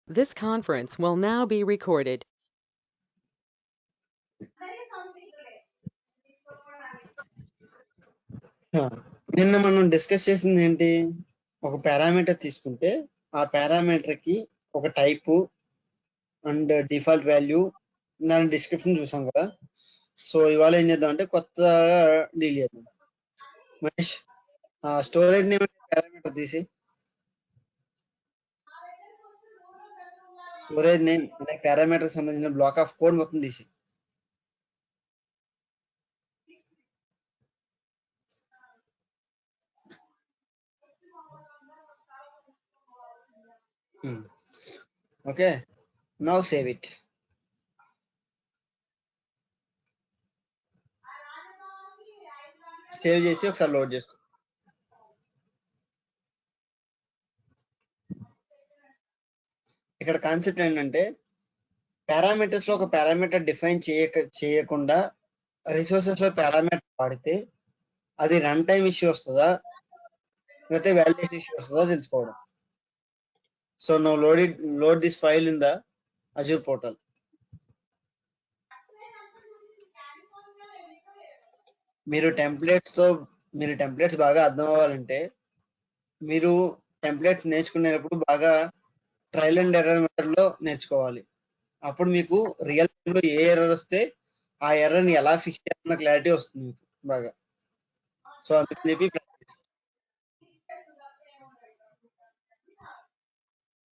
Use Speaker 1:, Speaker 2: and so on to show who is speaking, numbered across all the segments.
Speaker 1: This conference will now be recorded.
Speaker 2: నిన్న మనం discuss చేసింది ఏంటి? ఒక పారామీటర్ తీసుకుంటే ఆ పారామీటర్ కి ఒక టైపు అండ్ డిఫాల్ట్ వాల్యూ దాని డిస్క్రిప్షన్ చూసాం కదా. సో ఇవాళ ఏం చేద్దాం అంటే కొత్తగా డీల్ చేద్దాం. మహేష్, స్టోరేజ్ నేమ్ పారామీటర్ తీసి స్టోరేజ్ నేమ్ అనే పారామీటర్ సంబంధించిన బ్లాక్ ఆఫ్ కోడ్ మొత్తం తీసి. Okay, now save it. Save చేసి ఒకసారి లోడ్ చేసుకో. ఇక్కడ కాన్సెప్ట్ ఏంటంటే పారామీటర్స్ లో ఒక పారామీటర్ డిఫైన్ చేయకుండా రిసోర్సెస్ లో పారామీటర్ వాడితే అది రన్ టైమ్ ఇష్యూ వస్తుందా లేకపోతే వాలిడేషన్ ఇష్యూ వస్తుందా తెలుసుకోవడం. So no load this file in the Azure portal. మీరు టెంప్లెట్స్ బాగా అర్థం అవ్వాలంటే మీరు టెంప్లెట్స్ నేర్చుకునేటప్పుడు బాగా ట్రయల్ అండ్ ఎర్రర్ మెథడ్ లో నేర్చుకోవాలి. అప్పుడు మీకు రియల్ టైమ్ లో ఏ ఎర్రర్ వస్తే ఆ ఎర్రర్ ని ఎలా ఫిక్స్ చేయాలన్న క్లారిటీ వస్తుంది మీకు బాగా. సో అందుకని చెప్పి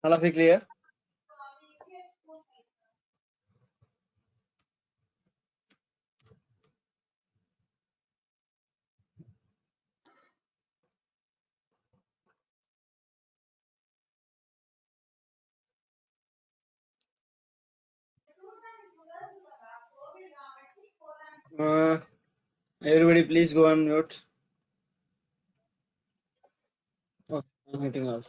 Speaker 2: అలా clear. Everybody please go on mute. Okay, I'm muting off.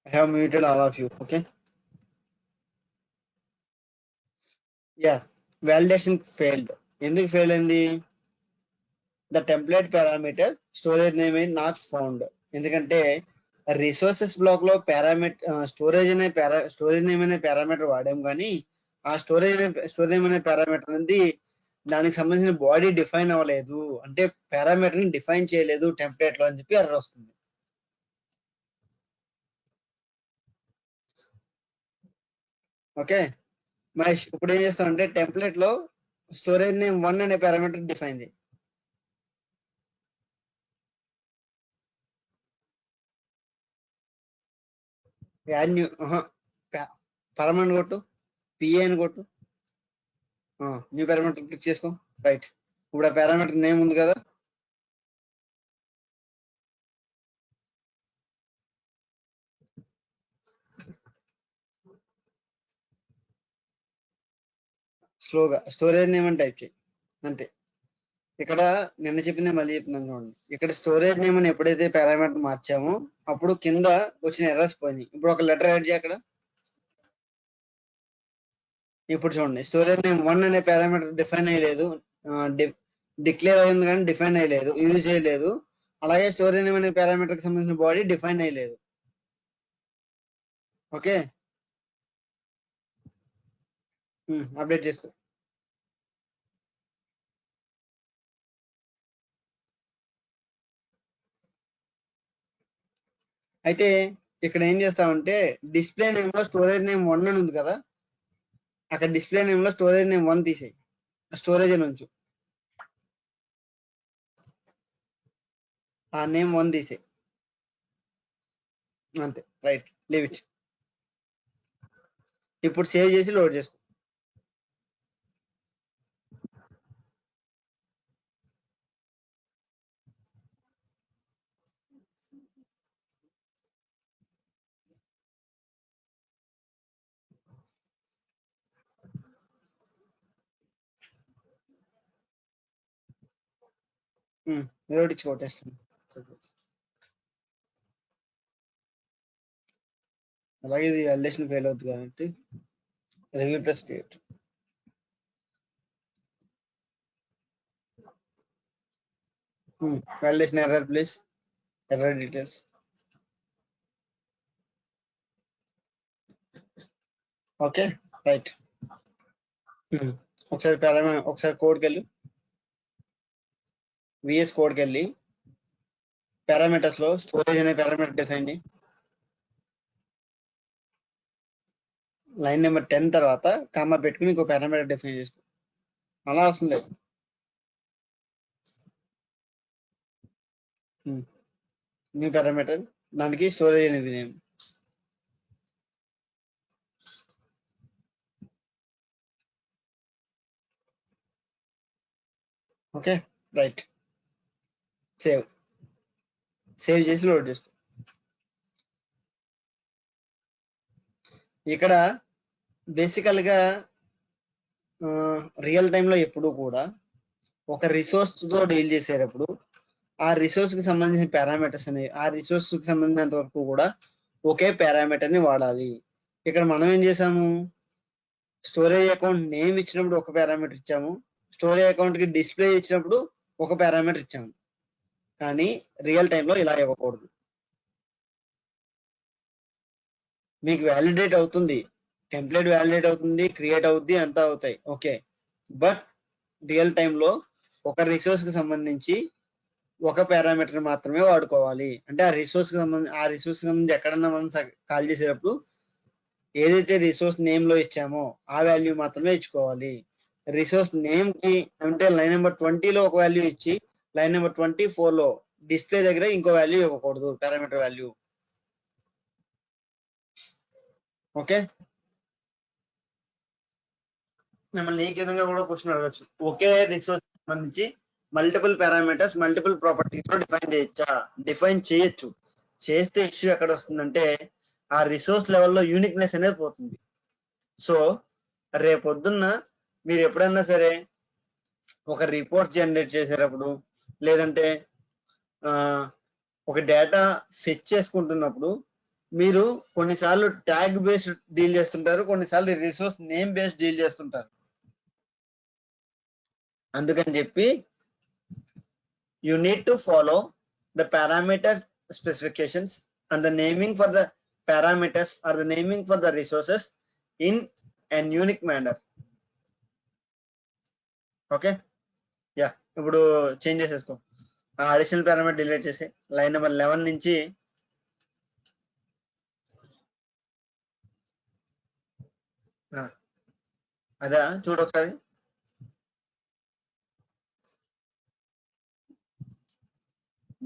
Speaker 2: I have muted all of you. Okay. Yeah, validation failed. ఎందుకు ఫెయిల్ అయింది? The template parameter storage name is not found. ఎందుకంటే resources black లో storage name అనే parameter వాడాం, కానీ ఆ storage name అనే parameter అనేది దానికి సంబంధించిన బాడీ డిఫైన్ అవ్వలేదు, అంటే పారామీటర్ ని డిఫైన్ చేయలేదు టెంప్లెట్ లో అని చెప్పి ఎర్రర్ వస్తుంది. ఓకే మహేష్, ఇప్పుడు ఏం చేస్తామంటే టెంప్లెట్ లో స్టోరేజ్ నేమ్ 1 అనే పారామీటర్ డిఫైన్ చేయి. యాడ్ న్యూ పర్మనెంట్ కొట్టు, పిఏ అని కొట్టు, న్యూ పారామీటర్ క్లిక్ చేసుకో. రైట్, ఇప్పుడు ఆ పారామీటర్ నేమ్ ఉంది కదా, స్లోగా స్టోరేజ్ నేమ్ అని టైప్ చేయి, అంతే. ఇక్కడ నిన్న చెప్పింది మళ్ళీ చెప్తున్నాను చూడండి. ఇక్కడ స్టోరేజ్ నేమ్ అని ఎప్పుడైతే పారామీటర్ మార్చామో అప్పుడు కింద వచ్చిన ఎర్రర్స్ పోయినాయి. ఇప్పుడు ఒక లెటర్ యాడ్ చేయి అక్కడ. ఇప్పుడు చూడండి, స్టోరేజ్ నేమ్ 1 అనే పారామీటర్ డిఫైన్ అయ్యలేదు, డిక్లేర్ అయింది కానీ డిఫైన్ అయ్యలేదు, యూజ్ చేయలేదు. అలాగే స్టోరేజ్ నేమ్ అనే పారామీటర్ కి సంబంధించిన బాడీ డిఫైన్ అయ్యలేదు. ఓకే, అప్డేట్ చేసుకో. అయితే ఇక్కడ ఏం చేస్తామంటే డిస్ప్లే నేమ్ లో స్టోరేజ్ నేమ్ 1 అని ఉంది కదా, అక్కడ డిస్ప్లే నేమ్ లో స్టోరేజ్ నేమ్ 1 తీసేయి, స్టోరేజ్ అని ఉంచు, ఆ నేమ్ 1 తీసేయి, అంతే. Right, leave it. ఇప్పుడు సేవ్ చేసి లోడ్ చేసుకో. లోడ్ ఇచ్చుకో టెస్ట్. అలాగే ఇది వాలిడేషన్ ఫెయిల్ అవుతుంది కాబట్టి review plus create. Validation error please, error details. Okay right. ఒకసారి కోడ్కి వెళ్ళి విఎస్ కోడ్కి వెళ్ళి పారామీటర్స్ లో స్టోరేజ్ అనే పారామీటర్ డిఫైన్ చేయి. లైన్ నెంబర్ 10 తర్వాత కామా పెట్టుకుని ఇంకో పారామీటర్ డిఫైన్ చేసుకో. అలా వస్తుంది. న్యూ పారామీటర్, దానికి స్టోరేజ్ అనేది నేమ్. Okay right. సేవ్ చేసి లోడ్ చేసుకో. ఇక్కడ బేసికల్ గా రియల్ టైంలో ఎప్పుడు కూడా ఒక రిసోర్స్ తో డీల్ చేసేటప్పుడు ఆ రిసోర్స్ కి సంబంధించిన పారామీటర్స్ అనేవి ఆ రిసోర్స్ కి సంబంధించినంత వరకు కూడా ఒకే పారామీటర్ ని వాడాలి. ఇక్కడ మనం ఏం చేసాము, స్టోరేజ్ అకౌంట్ నేమ్ ఇచ్చినప్పుడు ఒక పారామీటర్ ఇచ్చాము, స్టోరేజ్ అకౌంట్ కి డిస్ప్లే ఇచ్చినప్పుడు ఒక పారామీటర్ ఇచ్చాము. కానీ రియల్ టైంలో ఇలా ఇవ్వకూడదు. మీకు వ్యాలిడేట్ అవుతుంది, టెంప్లెట్ వ్యాలిడేట్ అవుతుంది, క్రియేట్ అవుద్ది, అంతా అవుతాయి ఓకే. బట్ రియల్ టైంలో ఒక రిసోర్స్ కి సంబంధించి ఒక పారామీటర్ మాత్రమే వాడుకోవాలి. అంటే ఆ రిసోర్స్ కి సంబంధించి ఎక్కడన్నా మనం కాల్ చేసేటప్పుడు ఏదైతే రిసోర్స్ నేమ్ లో ఇచ్చామో ఆ వాల్యూ మాత్రమే ఇచ్చుకోవాలి. రిసోర్స్ నేమ్ కి అంటే లైన్ నెంబర్ 20 లో ఒక వాల్యూ ఇచ్చి లైన్ నెంబర్ 24 లో డిస్ప్లే దగ్గర ఇంకో వాల్యూ ఇవ్వకూడదు, పారామీటర్ వాల్యూ. ఓకే, మిమ్మల్ని ఈ విధంగా కూడా క్వశ్చన్ అడగచ్చు, ఒకే రిసోర్స్ సంబంధించి మల్టిపుల్ పారామీటర్స్ మల్టిపుల్ ప్రాపర్టీస్ లో డిఫైన్ చేయొచ్చా? డిఫైన్ చేయొచ్చు. చేస్తే ఇష్యూ ఎక్కడ వస్తుందంటే ఆ రిసోర్స్ లెవెల్లో యూనిక్నెస్ అనేది పోతుంది. సో రేపొద్దున్న మీరు ఎప్పుడైనా సరే ఒక రిపోర్ట్ జనరేట్ చేసేటప్పుడు లేదంటే ఒక డేటా ఫెచ్ చేసుకుంటున్నప్పుడు మీరు కొన్నిసార్లు ట్యాగ్ బేస్డ్ డీల్ చేస్తుంటారు, కొన్నిసార్లు రిసోర్స్ నేమ్ బేస్డ్ డీల్ చేస్తుంటారు. అందుకని చెప్పి you need to follow the parameter specifications and the naming for the parameters or the naming for the resources in an unique manner. Okay yeah, ఇప్పుడు change చేసేసుకో. Additional parameter delete చేసి line number 11 నుంచి అదా చూడు ఒకసారి.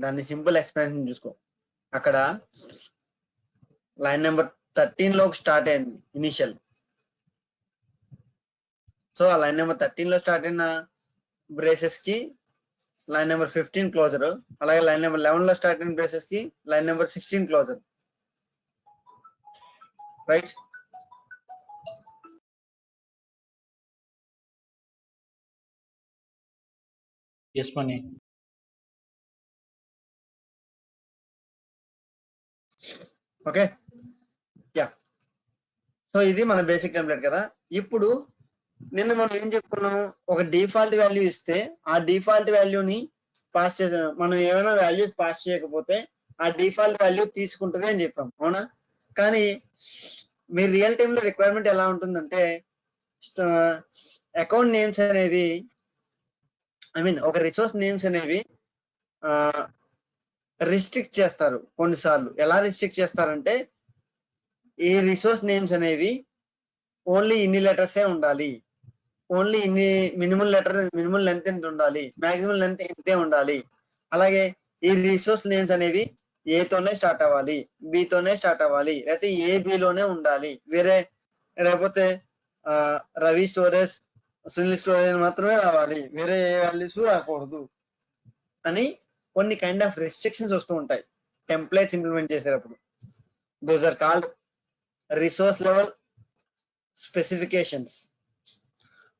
Speaker 2: దాన్ని simple expansion చూసుకో. అక్కడ line number 13 లో స్టార్ట్ అయింది ఇనిషియల్. సో ఆ లైన్ నెంబర్ 13 లో స్టార్ట్ అయిన బ్రేసెస్ కి లైన్ నెంబర్ 15 క్లోజర్, అలాగే లైన్ నెంబర్ 11 లో స్టార్ట్ అయిన బ్రేసెస్ కి line number 16 closure. Right.
Speaker 3: Yes, Mani.
Speaker 2: Okay yeah, so ఇది మన బేసిక్ టెంప్లెట్ కదా. ఇప్పుడు నిన్న మనం ఏం చెప్పుకున్నాం, ఒక డిఫాల్ట్ వాల్యూ ఇస్తే ఆ డిఫాల్ట్ వాల్యూని పాస్ చేసే, మనం ఏమైనా వాల్యూస్ పాస్ చేయకపోతే ఆ డిఫాల్ట్ వాల్యూ తీసుకుంటుంది అని చెప్పాం, అవునా? కానీ మీ రియల్ టైంలో రిక్వైర్మెంట్ ఎలా ఉంటుందంటే అకౌంట్ నేమ్స్ అనేవి ఒక రిసోర్స్ నేమ్స్ అనేవి రిస్ట్రిక్ట్ చేస్తారు కొన్నిసార్లు. ఎలా రిస్ట్రిక్ట్ చేస్తారంటే ఈ రిసోర్స్ నేమ్స్ అనేవి ఓన్లీ ఇన్ని లెటర్సే ఉండాలి, ఓన్లీ ఇన్ని మినిమం లెంత్ ఎంత ఉండాలి, మాక్సిమం లెంత్ ఇంతే ఉండాలి. అలాగే ఈ రిసోర్స్ నేమ్స్ అనేవి ఏతోనే స్టార్ట్ అవ్వాలి, బితోనే స్టార్ట్ అవ్వాలి, లేకపోతే ఏబిలోనే ఉండాలి, వేరే లేకపోతే రవి స్టోరేజ్ సునీల్ స్టోరేజ్ మాత్రమే రావాలి, వేరే ఏ వాల్యూస్ రాకూడదు అని కొన్ని కైండ్ ఆఫ్ రెస్ట్రిక్షన్స్ వస్తూ ఉంటాయి టెంప్లెట్స్ ఇంప్లిమెంట్ చేసేటప్పుడు. Those are called resource level specifications.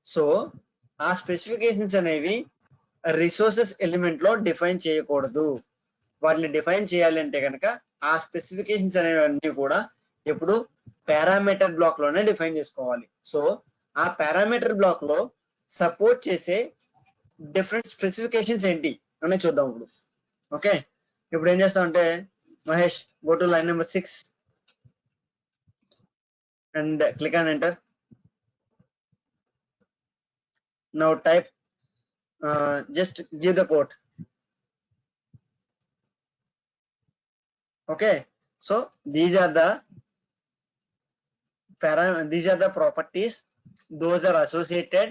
Speaker 2: So ఆ స్పెసిఫికేషన్స్ అనేవి రిసోర్సెస్ ఎలిమెంట్ లో డిఫైన్ చేయకూడదు. వాటిని డిఫైన్ చేయాలి అంటే కనుక ఆ స్పెసిఫికేషన్స్ అనేవన్నీ కూడా ఎప్పుడు పారామీటర్ బ్లాక్ లోనే డిఫైన్ చేసుకోవాలి. సో ఆ పారామీటర్ బ్లాక్ లో సపోర్ట్ చేసే డిఫరెంట్ స్పెసిఫికేషన్స్ ఏంటి అనేది చూద్దాం ఇప్పుడు. ఓకే, ఇప్పుడు ఏం చేస్తాం అంటే Mahesh go to line number 6. and click on enter. Now type, just give the code. Okay, so these are the properties, those are associated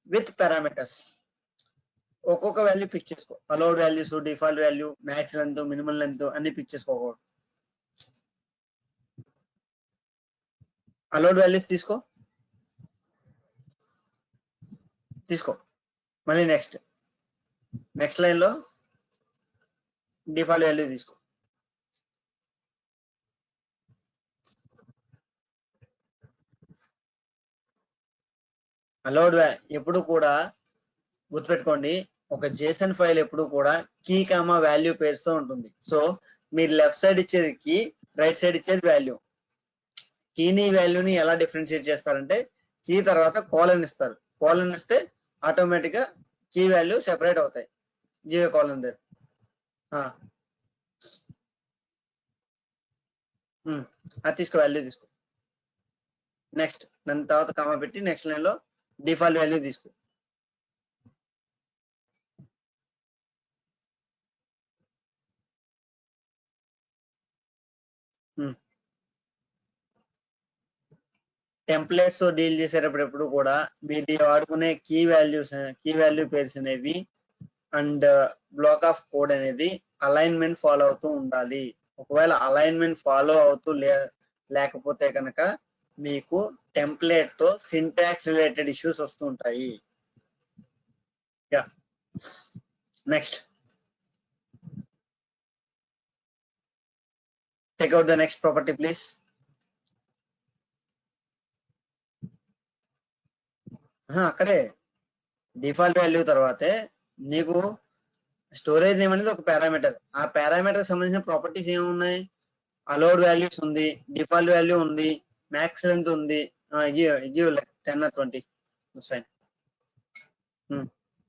Speaker 2: with parameters. ఒక్కొక్క వాల్యూ పిక్ చేసుకో, allowed values, default value, max length, minimum length అన్ని pick చేసుకోకూడదు. Allowed values తీసుకో మళ్ళీ next line లో default value తీసుకో. Allowed ఎప్పుడు కూడా గుర్తుపెట్టుకోండి, ఒక JSON ఫైల్ ఎప్పుడు కూడా కీ కామా వాల్యూ పేర్స్ తో ఉంటుంది. సో మీరు లెఫ్ట్ సైడ్ ఇచ్చేది కీ, రైట్ సైడ్ ఇచ్చేది వాల్యూ. కీని వాల్యూని ఎలా డిఫరెన్షియేట్ చేస్తారంటే కీ తర్వాత కోలన్ ఇస్తారు. కోలన్ ఇస్తే ఆటోమేటిక్ గా కీ వాల్యూ సెపరేట్ అవుతాయి. Give a colon there. అది తీసుకో, వాల్యూ తీసుకో. నెక్స్ట్ దాని తర్వాత కామా పెట్టి నెక్స్ట్ లైన్ లో డిఫాల్ట్ వాల్యూ తీసుకో. టెంప్లెట్స్ తో డీల్ చేసేటప్పుడు ఎప్పుడు కూడా మీరు వాడుకునే కీ వాల్యూ పేర్స్ అనేవి అండ్ బ్లాక్ ఆఫ్ కోడ్ అనేది అలైన్మెంట్ ఫాలో అవుతూ ఉండాలి. ఒకవేళ అలైన్మెంట్ ఫాలో అవుతూ లేకపోతే కనుక మీకు టెంప్లెట్ తో సింటాక్స్ రిలేటెడ్ ఇష్యూస్ వస్తూ ఉంటాయి. Next take out the next property please. అక్కడే డిఫాల్ట్ వాల్యూ తర్వాతే నీకు స్టోరేజ్ నేమ్ అనేది ఒక పారామీటర్. ఆ పారామీటర్ సంబంధించిన ప్రాపర్టీస్ ఏమున్నాయి? అలౌడ్ వాల్యూస్ ఉంది, డిఫాల్ట్ వాల్యూ ఉంది, మ్యాక్స్ లెంత్ ఉంది. Give 10 or 20. That's fine.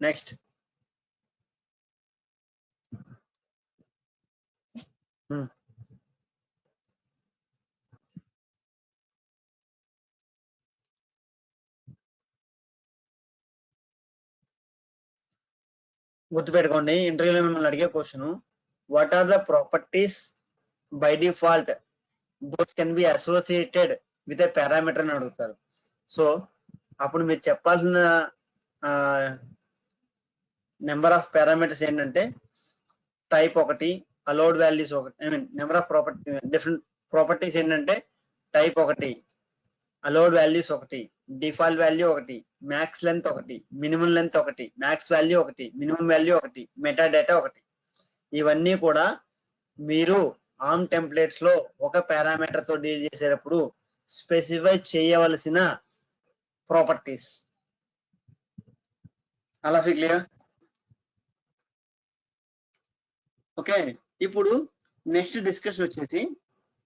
Speaker 2: Next గుర్తుపెట్టుకోండి, ఇంటర్వ్యూలో మిమ్మల్ని అడిగే question, what are the properties by default those can be associated with a parameter అని అడుగుతారు. సో అప్పుడు మీరు చెప్పాల్సిన నెంబర్ ఆఫ్ పారామీటర్స్ ఏంటంటే టైప్ ఒకటి, అలౌడ్ వాల్యూస్ ఒకటి, I mean number of different properties ఏంటంటే టైప్ ఒకటి, అలౌడ్ వాల్యూస్ ఒకటి, డిఫాల్ట్ వాల్యూ ఒకటి, మ్యాక్స్ లెంత్ ఒకటి, మినిమం లెంత్ ఒకటి, మ్యాక్స్ వాల్యూ ఒకటి, మినిమం వాల్యూ ఒకటి, మెటా డేటా ఒకటి. ఇవన్నీ కూడా మీరు ఆర్మ్ టెంప్లెట్స్ లో ఒక పారామీటర్ తో డీల్ చేసేటప్పుడు స్పెసిఫై చేయవలసిన ప్రాపర్టీస్. అలా క్లియర్? ఓకే, ఇప్పుడు నెక్స్ట్ డిస్కషన్ వచ్చేసి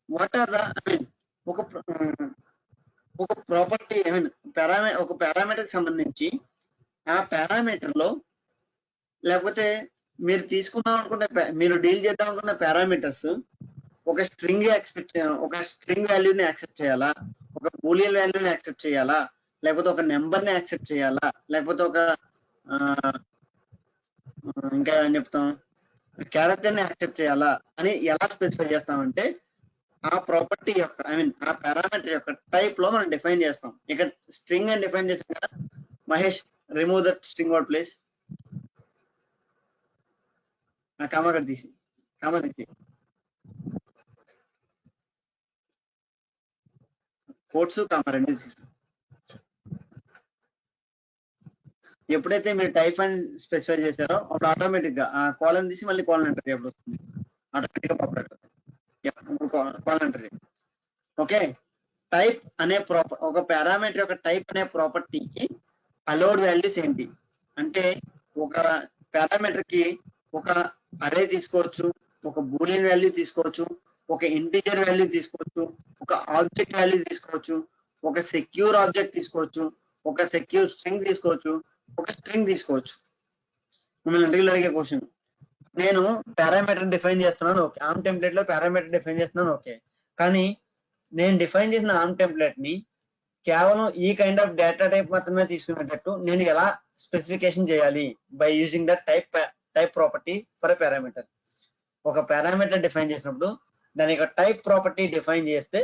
Speaker 2: what are the I mean ఒక ప్రాపర్టీ ఐ మీన్ ఒక పారామీటర్ కి సంబంధించి ఆ పారామీటర్ లో లేకపోతే మీరు తీసుకుందాం అనుకున్న మీరు డీల్ చేద్దాం అనుకున్న పారామీటర్స్ ఒక స్ట్రింగ్ వాల్యూని యాక్సెప్ట్ చేయాలా, ఒక బూలియన్ వాల్యూని యాక్సెప్ట్ చేయాలా, లేకపోతే ఒక నెంబర్ ని యాక్సెప్ట్ చేయాలా, లేకపోతే ఒక ఇంకా ఏం చెప్తాం క్యారెక్టర్ ని యాక్సెప్ట్ చేయాలా అని ఎలా స్పెసిఫై చేస్తామంటే ఆ ప్రాపర్టీ యొక్క ఐ మీన్ ఆ పారామీటర్ యొక్క టైప్ లో మనం డిఫైన్ చేస్తాం. ఇక్కడ స్ట్రింగ్ అని డిఫైన్ చేస్తాం కదా. Mahesh, remove that string word please. Comma తీసి కోట్స్ కామా రెండు తీసి. ఎప్పుడైతే మీరు టైప్ అని స్పెసిఫై చేశారో అప్పుడు ఆటోమేటిక్ గా ఆ కాలన్ తీసి మళ్ళీ కాలన్ ఎంటర్ ఎప్పుడు వస్తుంది, ఆటోమేటిక్ గా పాపరేట్ కాలన్ ఎంటర్. ఓకే, టైప్ అనే ఒక పారామీటర్ యొక్క టైప్ అనే ప్రాపర్టీకి అలౌడ్ వాల్యూస్ ఏంటి అంటే ఒక పారామీటర్ కి ఒక అరే తీసుకోవచ్చు, ఒక బూలియన్ వాల్యూ తీసుకోవచ్చు, ఒక ఇంటిజర్ వాల్యూ తీసుకోవచ్చు, ఒక ఆబ్జెక్ట్ వాల్యూ తీసుకోవచ్చు, ఒక సెక్యూర్ ఆబ్జెక్ట్ తీసుకోవచ్చు, ఒక సెక్యూర్ స్ట్రింగ్ తీసుకోవచ్చు, ఒక స్ట్రింగ్ తీసుకోవచ్చు. మిమ్మల్ని ఇంటర్వ్యూలో అడిగే క్వశ్చన్, నేను పారామీటర్ డిఫైన్ చేస్తున్నాను ఓకే, ఆర్మ్ టెంప్లెట్ లో పారామీటర్ డిఫైన్ చేస్తున్నాను ఓకే, కానీ నేను డిఫైన్ చేసిన ఆర్మ్ టెంప్లెట్ ని కేవలం ఈ కైండ్ ఆఫ్ డేటా టైప్ మాత్రమే తీసుకునేటట్టు నేను ఎలా స్పెసిఫికేషన్ చేయాలి by using the type property for parameter. ఒక పారామీటర్ డిఫైన్ చేసినప్పుడు దాని యొక్క టైప్ ప్రాపర్టీ డిఫైన్ చేస్తే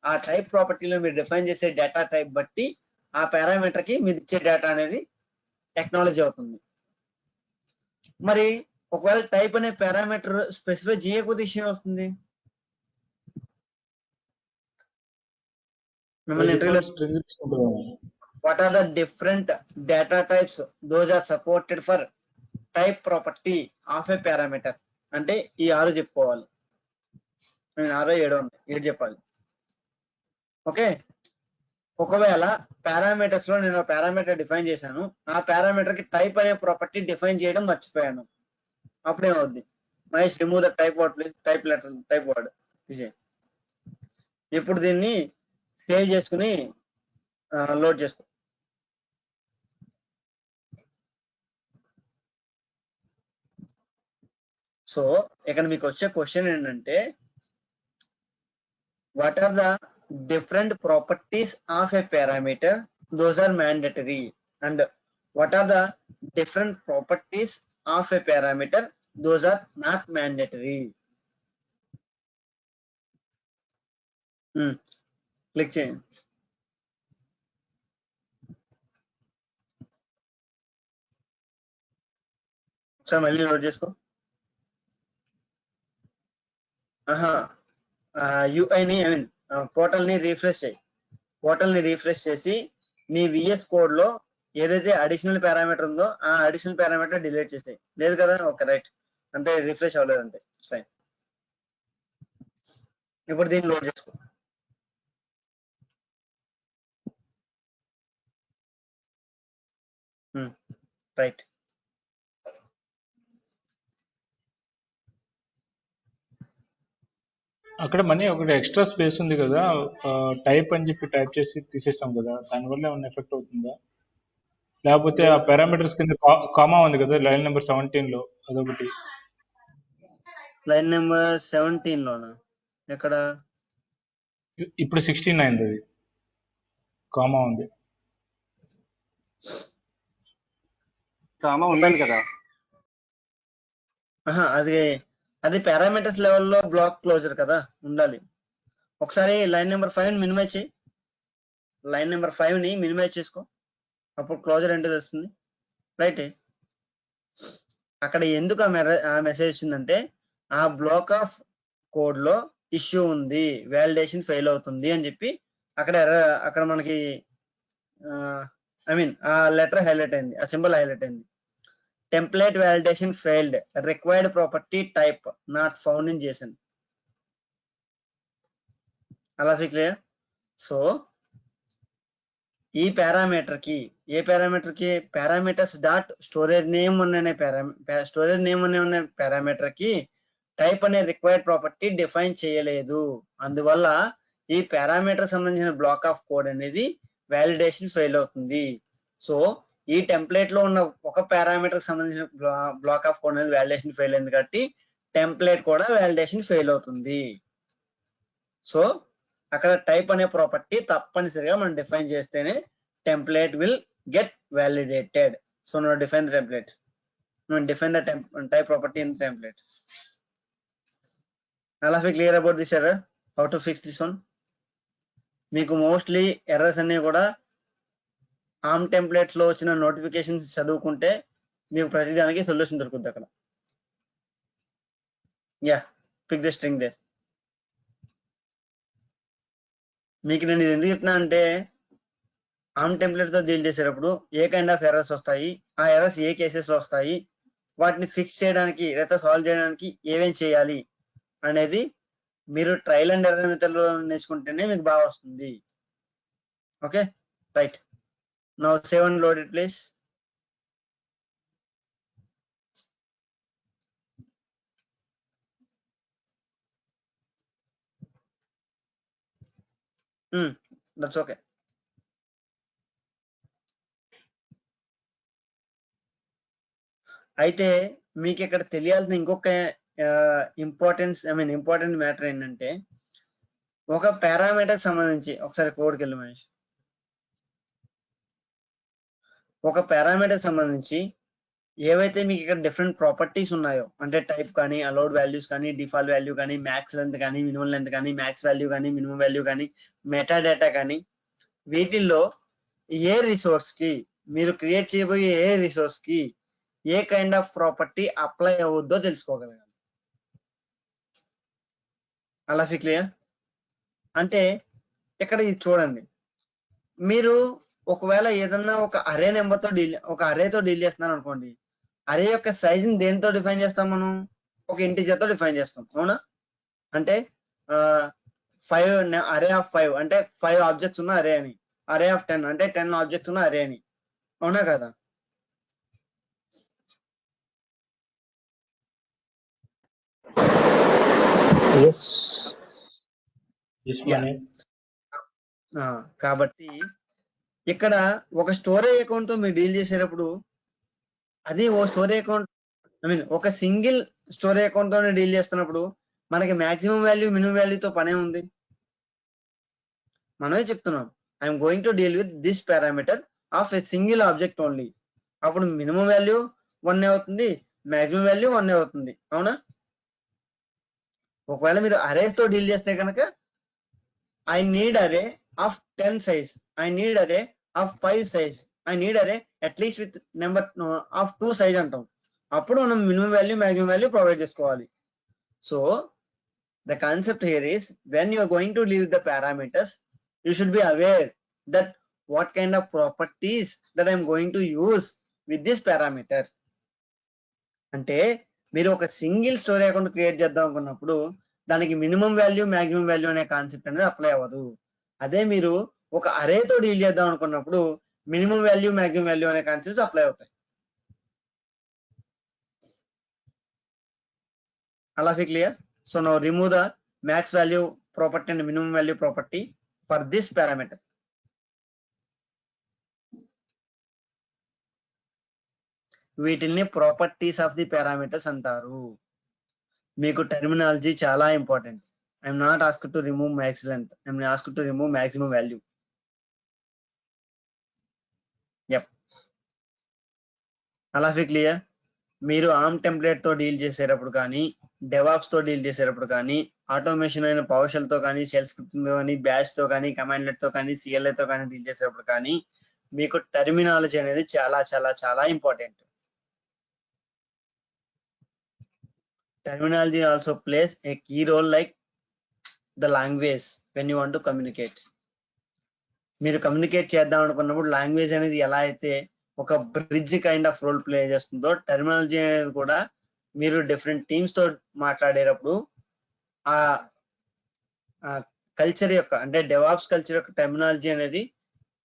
Speaker 2: ఆ టైప్ ప్రాపర్టీలో మీరు డిఫైన్ చేసే డేటా టైప్ బట్టి ఆ పారామీటర్ కి మీరు ఇచ్చే డేటా అనేది టెక్నాలజీ అవుతుంది. మరి ఒకవేళ టైప్ అనే పారామీటర్ స్పెసిఫై చేయకపోతే విషయం వస్తుంది. మిమ్మల్ని ఇంటర్వ్యూలో what are the different data types those are supported for type property of a parameter అంటే ఈ 6 చెప్పుకోవాలి. నేను 6 7 ఉంది 7 చెప్పాలి. ఓకే, ఒకవేళ పారామీటర్స్ లో నేను పారామీటర్ డిఫైన్ చేశాను, ఆ పారామీటర్ కి టైప్ అనే ప్రాపర్టీ డిఫైన్ చేయడం మర్చిపోయాను, అప్పుడేమవుద్ది? Mahesh remove the type word please, type letter type word తీసే. ఇప్పుడు దీన్ని సేవ్ చేసుకుని లోడ్ చేసుకో. సో ఇక్కడ మీకు వచ్చే క్వశ్చన్ ఏంటంటే what are the different properties of a parameter, those are mandatory, and what are the different properties of a parameter, those are not mandatory. Click చేయండి. ఒకసారి మళ్ళీ లోడ్ చేసుకో. యూఐని ఐ మీన్ పోర్టల్ ని refresh చేయి. Portal ని refresh చేసి నీ VS code లో ఏదైతే అడిషనల్ పారామీటర్ ఉందో ఆ అడిషనల్ పారామీటర్ డిలీట్ చేసేయి. లేదు కదా, ఓకే రైట్, అంటే రిఫ్రెష్ అవ్వలేదు అంతే, ఫైన్. ఇప్పుడు దీన్ని లోడ్ చేసుకో. రైట్,
Speaker 3: అక్కడ మనీ ఒకటి ఎక్స్ట్రా స్పేస్ ఉంది కదా, టైప్ అని చెప్పి టైప్ చేసి తీసేసాం కదా, దానివల్ల ఏమైనా ఎఫెక్ట్ అవుతుందా? లేకపోతే ఆ పారామీటర్స్ కింద కామా ఉంది కదా లైన్ నెంబర్ 17 లో, అదొకటి.
Speaker 2: లైన్ నెంబర్ 17 లోనా? ఎక్కడ?
Speaker 3: ఇప్పుడు 16 అయింది, అది కామా ఉంది.
Speaker 4: కామా ఉండాలి కదా.
Speaker 2: అది అది పారామీటర్స్ లెవెల్లో బ్లాక్ క్లోజర్ కదా, ఉండాలి. ఒకసారి లైన్ నెంబర్ 5 మినిమైజ్ చేయి. లైన్ నెంబర్ 5 ని మినిమైజ్ చేసుకో, అప్పుడు క్లోజర్ ఏంటో తెలుస్తుంది. రైట్, అక్కడ ఎందుకు ఆ మెసేజ్ వచ్చిందంటే ఆ బ్లాక్ ఆఫ్ కోడ్ లో ఇష్యూ ఉంది, వ్యాలిడేషన్ ఫెయిల్ అవుతుంది అని చెప్పి అక్కడ మనకి ఐ మీన్ ఆ లెటర్ హైలైట్ అయింది, ఆ సింబల్ హైలైట్ అయింది. Template validation failed, required property type not found in Jason. అలా క్లియర్? సో ఈ పారామీటర్ కి, ఏ పారామీటర్ కి? పారామీటర్స్ డాట్ స్టోరేజ్ నేమ్ అనే పారామీటర్ కి టైప్ అనే రిక్వైర్డ్ ప్రాపర్టీ డిఫైన్ చేయలేదు. అందువల్ల ఈ పారామీటర్ సంబంధించిన బ్లాక్ ఆఫ్ కోడ్ అనేది వ్యాలిడేషన్ ఫెయిల్ అవుతుంది. సో ఈ టెంప్లెట్ లో ఉన్న ఒక పారామీటర్ సంబంధించిన బ్లాక్ ఆఫ్ కోడ్ అనేది వ్యాలిడేషన్ ఫెయిల్ అయింది కాబట్టి టెంప్లెట్ కూడా వ్యాలిడేషన్ ఫెయిల్ అవుతుంది. సో అక్కడ టైప్ అనే ప్రాపర్టీ తప్పనిసరిగా మనం డిఫైన్ చేస్తేనే template will get validated. So no define the template, no define the type property in template. All of you clear about this error? How to fix this one? మీకు mostly errors అన్ని కూడా arm templates లో వచ్చిన notifications చదువుకుంటే మీకు ప్రతిదానికి solution దొరుకుతుంది అక్కడ. Yeah, pick the string there. మీకు నేను ఇది ఎందుకు చెప్తున్నా అంటే ఆర్మ్ టెంప్లెట్ తో డీల్ చేసేటప్పుడు ఏ కైండ్ ఆఫ్ ఎర్రర్స్ వస్తాయి, ఆ ఎర్రర్స్ ఏ కేసెస్ లో వస్తాయి, వాటిని ఫిక్స్ చేయడానికి లేదా సాల్వ్ చేయడానికి ఏమేం చేయాలి అనేది మీరు ట్రయల్ అండ్ ఎర్రర్ మెథడ్ లో నేర్చుకుంటేనే మీకు బాగా వస్తుంది. Okay right, now save and load it please. That's okay. అయితే మీకు ఇక్కడ తెలియాల్సిన ఇంకొక ఇంపార్టెంట్ మ్యాటర్ ఏంటంటే ఒక పారామీటర్ సంబంధించి ఒకసారి కోడ్కి వెళ్ళి మహేష్. ఒక పారామీటర్ సంబంధించి ఏవైతే మీకు ఇక్కడ డిఫరెంట్ ప్రాపర్టీస్ ఉన్నాయో, అంటే టైప్ కానీ, అలౌడ్ వాల్యూస్ కానీ, డిఫాల్ట్ వాల్యూ కానీ, మ్యాక్స్ లెంత్ కానీ, మినిమం లెంత్ కానీ, మ్యాక్స్ వాల్యూ కానీ, మినిమం వాల్యూ కానీ, మెటా డేటా కానీ, వీటిల్లో ఏ రిసోర్స్ కి మీరు క్రియేట్ చేయబోయే ఏ రిసోర్స్ కి ఏ కైండ్ ఆఫ్ ప్రాపర్టీ అప్లై అవుద్దో తెలుసుకోగలగాలి. అలా క్లియర్? అంటే ఇక్కడ ఇది చూడండి, మీరు ఒకవేళ ఏదన్నా ఒక అరే నెంబర్ తో ఒక అరేతో డీల్ చేస్తున్నారు అనుకోండి, అరే యొక్క సైజ్ ని దేంతో డిఫైన్ చేస్తాం మనం? ఒక ఇంటిజర్ తో డిఫైన్ చేస్తాం, అవునా? అంటే 5 అరే ఆఫ్ 5 అంటే 5 ఆబ్జెక్ట్స్ ఉన్న అరే అని, అరే ఆఫ్ 10 అంటే 10 ఆబ్జెక్ట్స్ ఉన్న అరే అని, అవునా కదా? కాబట్టి ఇక్కడ ఒక స్టోరేజ్ అకౌంట్ తో మీరు డీల్ చేసేటప్పుడు అది ఓ స్టోరేజ్ అకౌంట్, ఒక సింగిల్ స్టోరేజ్ అకౌంట్ తోనే డీల్ చేస్తున్నప్పుడు మనకి మాక్సిమం వాల్యూ మినిమం వాల్యూతో పనే ఉంది. మనమే చెప్తున్నాం, I'm going to deal with this parameter of a single object only. అప్పుడు మినిమం వాల్యూ 1 అవుతుంది, మాక్సిమం వాల్యూ 1 అవుతుంది, అవునా? ఒకవేళ మీరు అరేస్ తో డీల్ చేస్తే కనుక I need array of 10 size, I need array of 5 size, I need array at least with number of 2 size అంటాం. అప్పుడు మనం minimum value maximum value provide చేసుకోవాలి. So the concept here is, when you are going to deal with the parameters, you should be aware that what kind of properties that I am going to use with this parameter. అంటే మీరు ఒక single story account create చేద్దాం అనుకున్నప్పుడు దానికి minimum value maximum value అనే concept అనేది apply అవ్వదు. అదే మీరు ఒక అరేతో డీల్ చేద్దాం అనుకున్నప్పుడు మినిమం వాల్యూ మాక్సిమం వాల్యూ అనే కాన్సెప్ట్స్ అప్లై అవుతాయి. అలా clear? So now remove the max value property and minimum value property for this parameter. వీటిని ప్రాపర్టీస్ ఆఫ్ ది పారామీటర్స్ అంటారు. మీకు టెర్మినాలజీ చాలా important. I'm not asked to remove max length, I'm asked to remove maximum value. Yup, అలా clear? మీరు arm template తో deal చేసేటప్పుడు కానీ, DevOps తో డీల్ చేసేటప్పుడు కానీ, ఆటోమేషన్ అయిన పవర్షెల్ తో కానీ, షెల్ స్క్రిప్టింగ్ తో కానీ, బ్యాష్ తో కానీ, కమాండ్లెట్ తో కానీ, సిఎల్ఐ తో కానీ డీల్ చేసేటప్పుడు కానీ మీకు టెర్మినాలజీ అనేది చాలా చాలా చాలా important. Terminology also plays a key role like the language when you want to communicate. మీరు కమ్యూనికేట్ చేద్దాం అనుకున్నప్పుడు లాంగ్వేజ్ అనేది ఎలా అయితే ఒక bridge kind of role play చేస్తుందో, టెర్మినాలజీ అనేది కూడా మీరు డిఫరెంట్ టీమ్స్ తో మాట్లాడేటప్పుడు ఆ కల్చర్ యొక్క, అంటే డెవాప్స్ కల్చర్ యొక్క టెర్మినాలజీ అనేది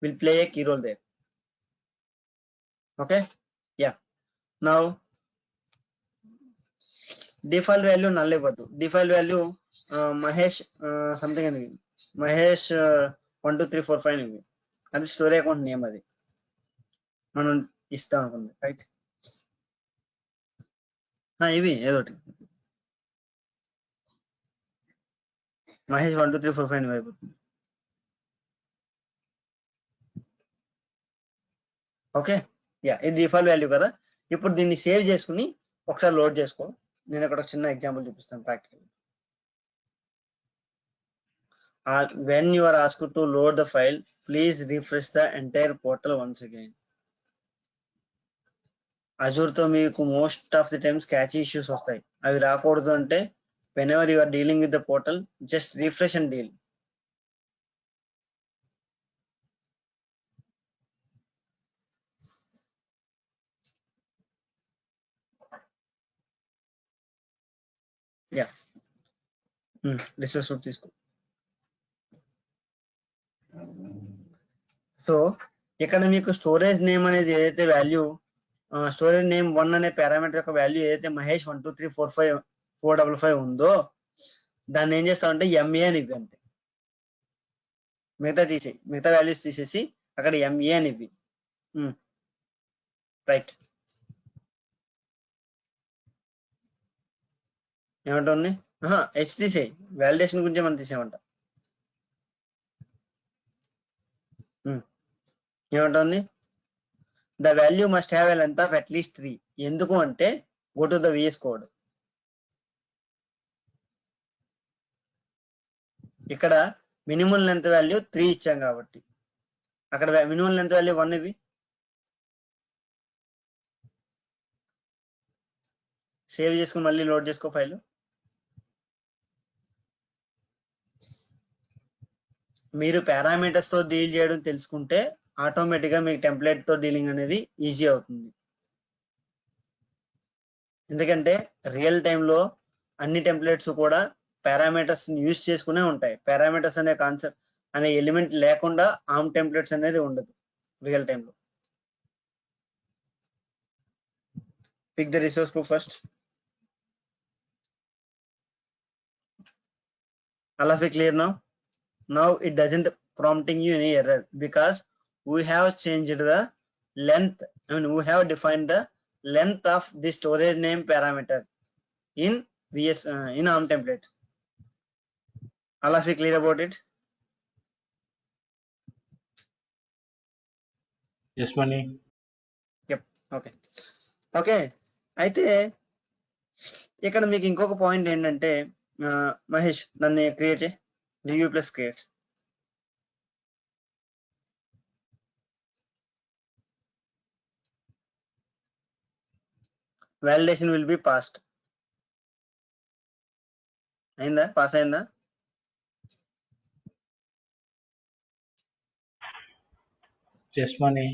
Speaker 2: will play a key role there. Okay, yeah. Now default value null ఇవ్వద్దు. డిఫాల్ట్ వాల్యూ మహేష్ సంథింగ్ అని, మహేష్ 1 2 3 4 5 ఇవి, అది స్టోరీ అకౌంట్ నేమ్, అది మనం ఇస్తాం అనుకుంది, రైట్? ఇవి ఏదోటి మహేష్ 1 2 3 4 5 అయిపోతుంది. ఓకే, యా, ఇది డిఫాల్ట్ వాల్యూ కదా. ఇప్పుడు దీన్ని సేవ్ చేసుకుని ఒకసారి లోడ్ చేసుకో. నేను ఇక్కడ ఒక చిన్న ఎగ్జాంపుల్ చూపిస్తాను practical. When you are asked to load the file, please refresh the entire portal once again. Azure తో మీకు most of the times catch issues వస్తాయి. అవి రాకూడదు అంటే whenever you are dealing with the portal, just refresh and deal. Yeah, refresh తీసుకో. So ఇక్కడ మీకు storage name అనేది ఏదైతే వాల్యూ, స్టోరేజ్ నేమ్ 1 అనే పారామీటర్ యొక్క వాల్యూ ఏదైతే మహేష్ 1 2 3 4 5 455 ఉందో దాన్ని ఏం చేస్తామంటే ఎంఏ అని ఇవ్వి, అంతే. మిగతా వాల్యూస్ తీసేసి అక్కడ ఎంఏ అని ఇవ్వి, రైట్? ఏమంటుంది? హెచ్ తీసేయి, వాలిడేషన్ గురించి మనం తీసేయమంట. ఏమంటుంది? The value must have a length of at least 3. ఎందుకు అంటే go to the VS code. ఇక్కడ మినిమం లెంత్ వాల్యూ 3 ఇచ్చాం కాబట్టి, అక్కడ మినిమం లెంత్ వాల్యూ 1 ఇవి. సేవ్ చేసుకుని మళ్ళీ లోడ్ చేసుకో ఫైల్. మీరు పారామీటర్స్ తో డీల్ చేయడం తెలుసుకుంటే ఆటోమేటిక్ గా మీకు టెంప్లెట్ తో డీలింగ్ అనేది ఈజీ అవుతుంది. ఎందుకంటే రియల్ టైంలో అన్ని టెంప్లెట్స్ కూడా పారామీటర్స్ యూజ్ చేసుకునే ఉంటాయి. పారామీటర్స్ అనే కాన్సెప్ట్ అనే ఎలిమెంట్ లేకుండా ఆర్మ్ టెంప్లెట్స్ అనేది ఉండదు రియల్ టైంలో. Pick the resource group first. All of it clear now? Now it doesn't prompting you any error because we have changed the length. I mean, we have defined the length of the storage name parameter in VS in ARM template. All of you clear about it?
Speaker 3: Yes, Mani.
Speaker 2: Yep. Okay. Okay. అయితే ఇక్కడ మీకు ఇంకొక point ఏంటంటే మహేష్ దాన్ని create చేయి. Review plus create. Validation will be passed. అయిందా? Pass అయిందా?
Speaker 3: Yes, Mani.